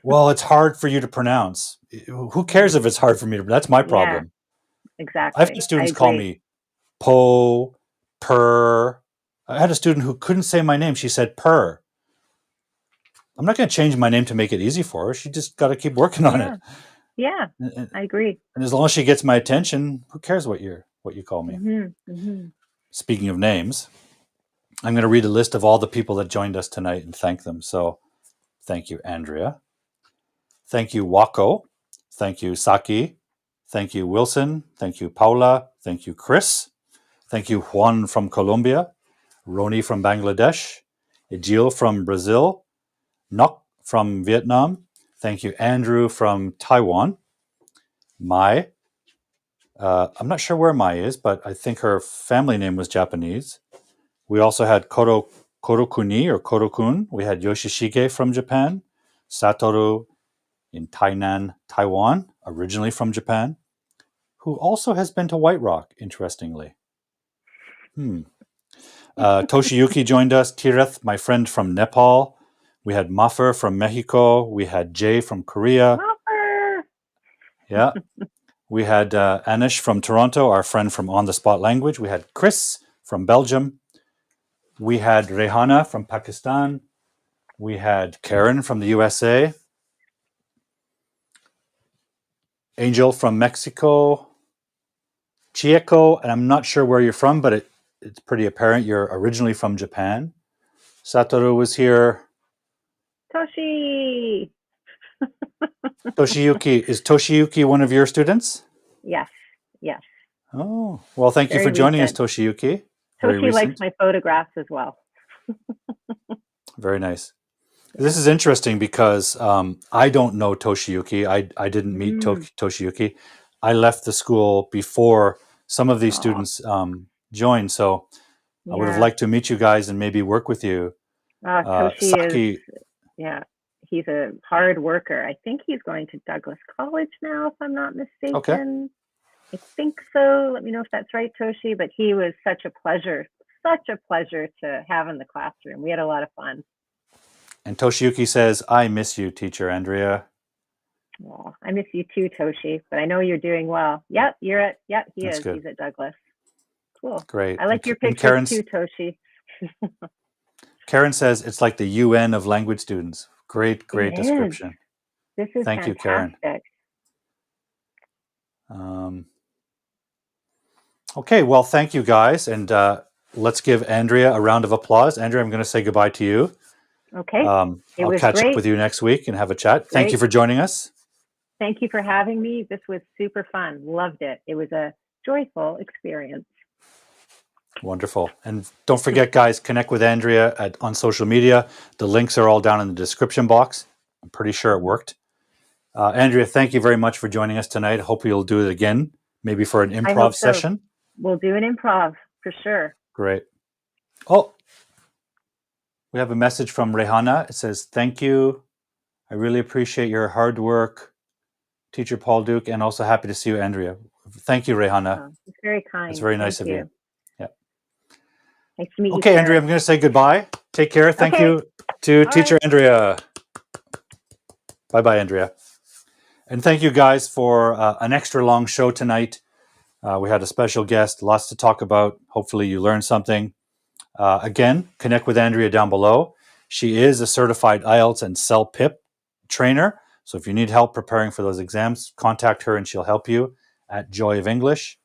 Well, it's hard for you to pronounce. Who cares if it's hard for me to? That's my problem. Yeah, exactly. I've had students call me Po, Per. I had a student who couldn't say my name. She said Per. I'm not going to change my name to make it easy for her. She just got to keep working on it. Yeah, I agree. And as long as she gets my attention, who cares what you call me? Speaking of names, I'm going to read a list of all the people that joined us tonight and thank them. So thank you, Andrea. Thank you, Wako. Thank you, Saki. Thank you, Wilson. Thank you, Paula. Thank you, Chris. Thank you, Juan from Colombia. Roni from Bangladesh. Ejil from Brazil. Nok from Vietnam. Thank you, Andrew from Taiwan. Mai. I'm not sure where Mai is, but I think her family name was Japanese. We also had Korokuni or Korokun. We had Yoshishige from Japan. Satoru in Tainan, Taiwan, originally from Japan, who also has been to White Rock, interestingly. Toshiyuki joined us. Tireth, my friend from Nepal. We had Maffer from Mexico. We had Jay from Korea. Maffer! Yeah. We had Anish from Toronto, our friend from On the Spot Language. We had Chris from Belgium. We had Rehana from Pakistan. We had Karen from the USA. Angel from Mexico. Chieko, and I'm not sure where you're from, but it's pretty apparent you're originally from Japan. Satoru was here. Toshi! Toshiyuki. Is Toshiyuki one of your students? Yes, yes. Oh, well, thank you Very for joining recent. us, Toshiyuki. Very Toshi recent. likes my photographs as well. Very nice. Yeah. This is interesting because I don't know Toshiyuki. I didn't meet Toshiyuki. I left the school before some of these students joined, so I would have liked to meet you guys and maybe work with you. Toshi Saki, is, he's a hard worker. I think he's going to Douglas College now, if I'm not mistaken. Okay. I think so. Let me know if that's right, Toshi. But he was such a pleasure to have in the classroom. We had a lot of fun. And Toshiyuki says, I miss you, teacher Andrea. Oh, I miss you too, Toshi, but I know you're doing well. Yep, he is. Good. He's at Douglas. Cool. Great. I like your pictures too, Toshi. Karen says it's like the UN of language students. Great description. This is Thank fantastic. You, Karen. Okay, well, thank you guys, and let's give Andrea a round of applause. Andrea, I'm going to say goodbye to you. Okay. I'll catch up with you next week and have a chat. Great. Thank you for joining us. Thank you for having me. This was super fun. Loved it. It was a joyful experience. Wonderful. And don't forget, guys, connect with Andrea on social media. The links are all down in the description box. I'm pretty sure it worked. Andrea, thank you very much for joining us tonight. I hope you'll do it again, maybe for an improv session. We'll do an improv for sure. Great. Oh, we have a message from Rehana. It says, thank you. I really appreciate your hard work, Teacher Paul Duke, and also happy to see you, Andrea. Thank you, Rehana. Oh, it's very kind. It's very nice of you. Yeah. Nice to meet you. Okay, Andrea, I'm going to say goodbye. Take care. Thank you to Teacher Andrea. Bye-bye, Andrea. And thank you guys for an extra long show tonight. We had a special guest, lots to talk about. Hopefully you learned something. Again, connect with Andrea down below. She is a certified IELTS and CELPIP trainer. So if you need help preparing for those exams, contact her and she'll help you at Joy of English.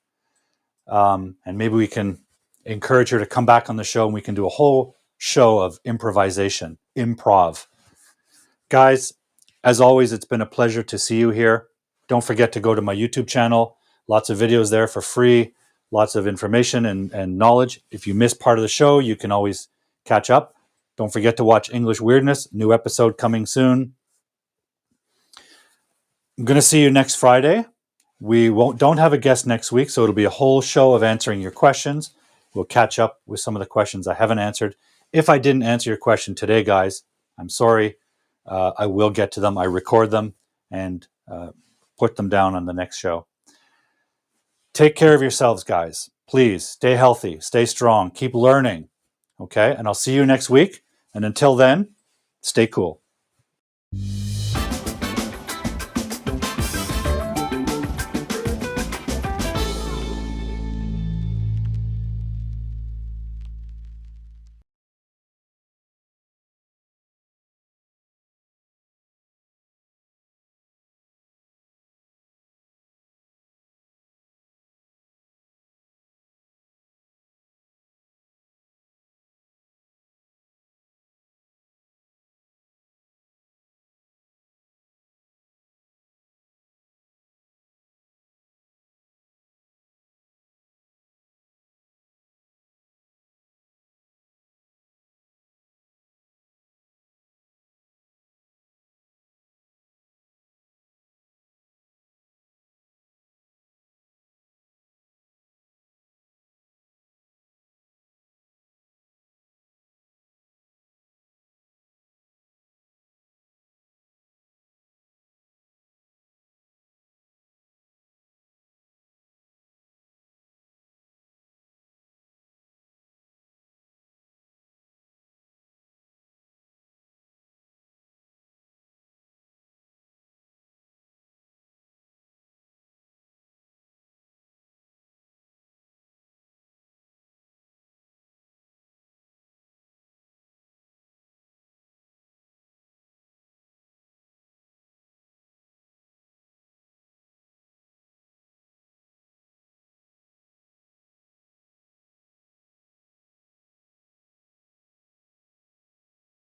And maybe we can encourage her to come back on the show and we can do a whole show of improvisation, improv. Guys, as always, it's been a pleasure to see you here. Don't forget to go to my YouTube channel. Lots of videos there for free. Lots of information and knowledge. If you missed part of the show, you can always catch up. Don't forget to watch English Weirdness. New episode coming soon. I'm going to see you next Friday. We don't have a guest next week, so it'll be a whole show of answering your questions. We'll catch up with some of the questions I haven't answered. If I didn't answer your question today, guys, I'm sorry. I will get to them. I record them and put them down on the next show. Take care of yourselves, guys. Please stay healthy, stay strong, keep learning. Okay? And I'll see you next week. And until then, stay cool.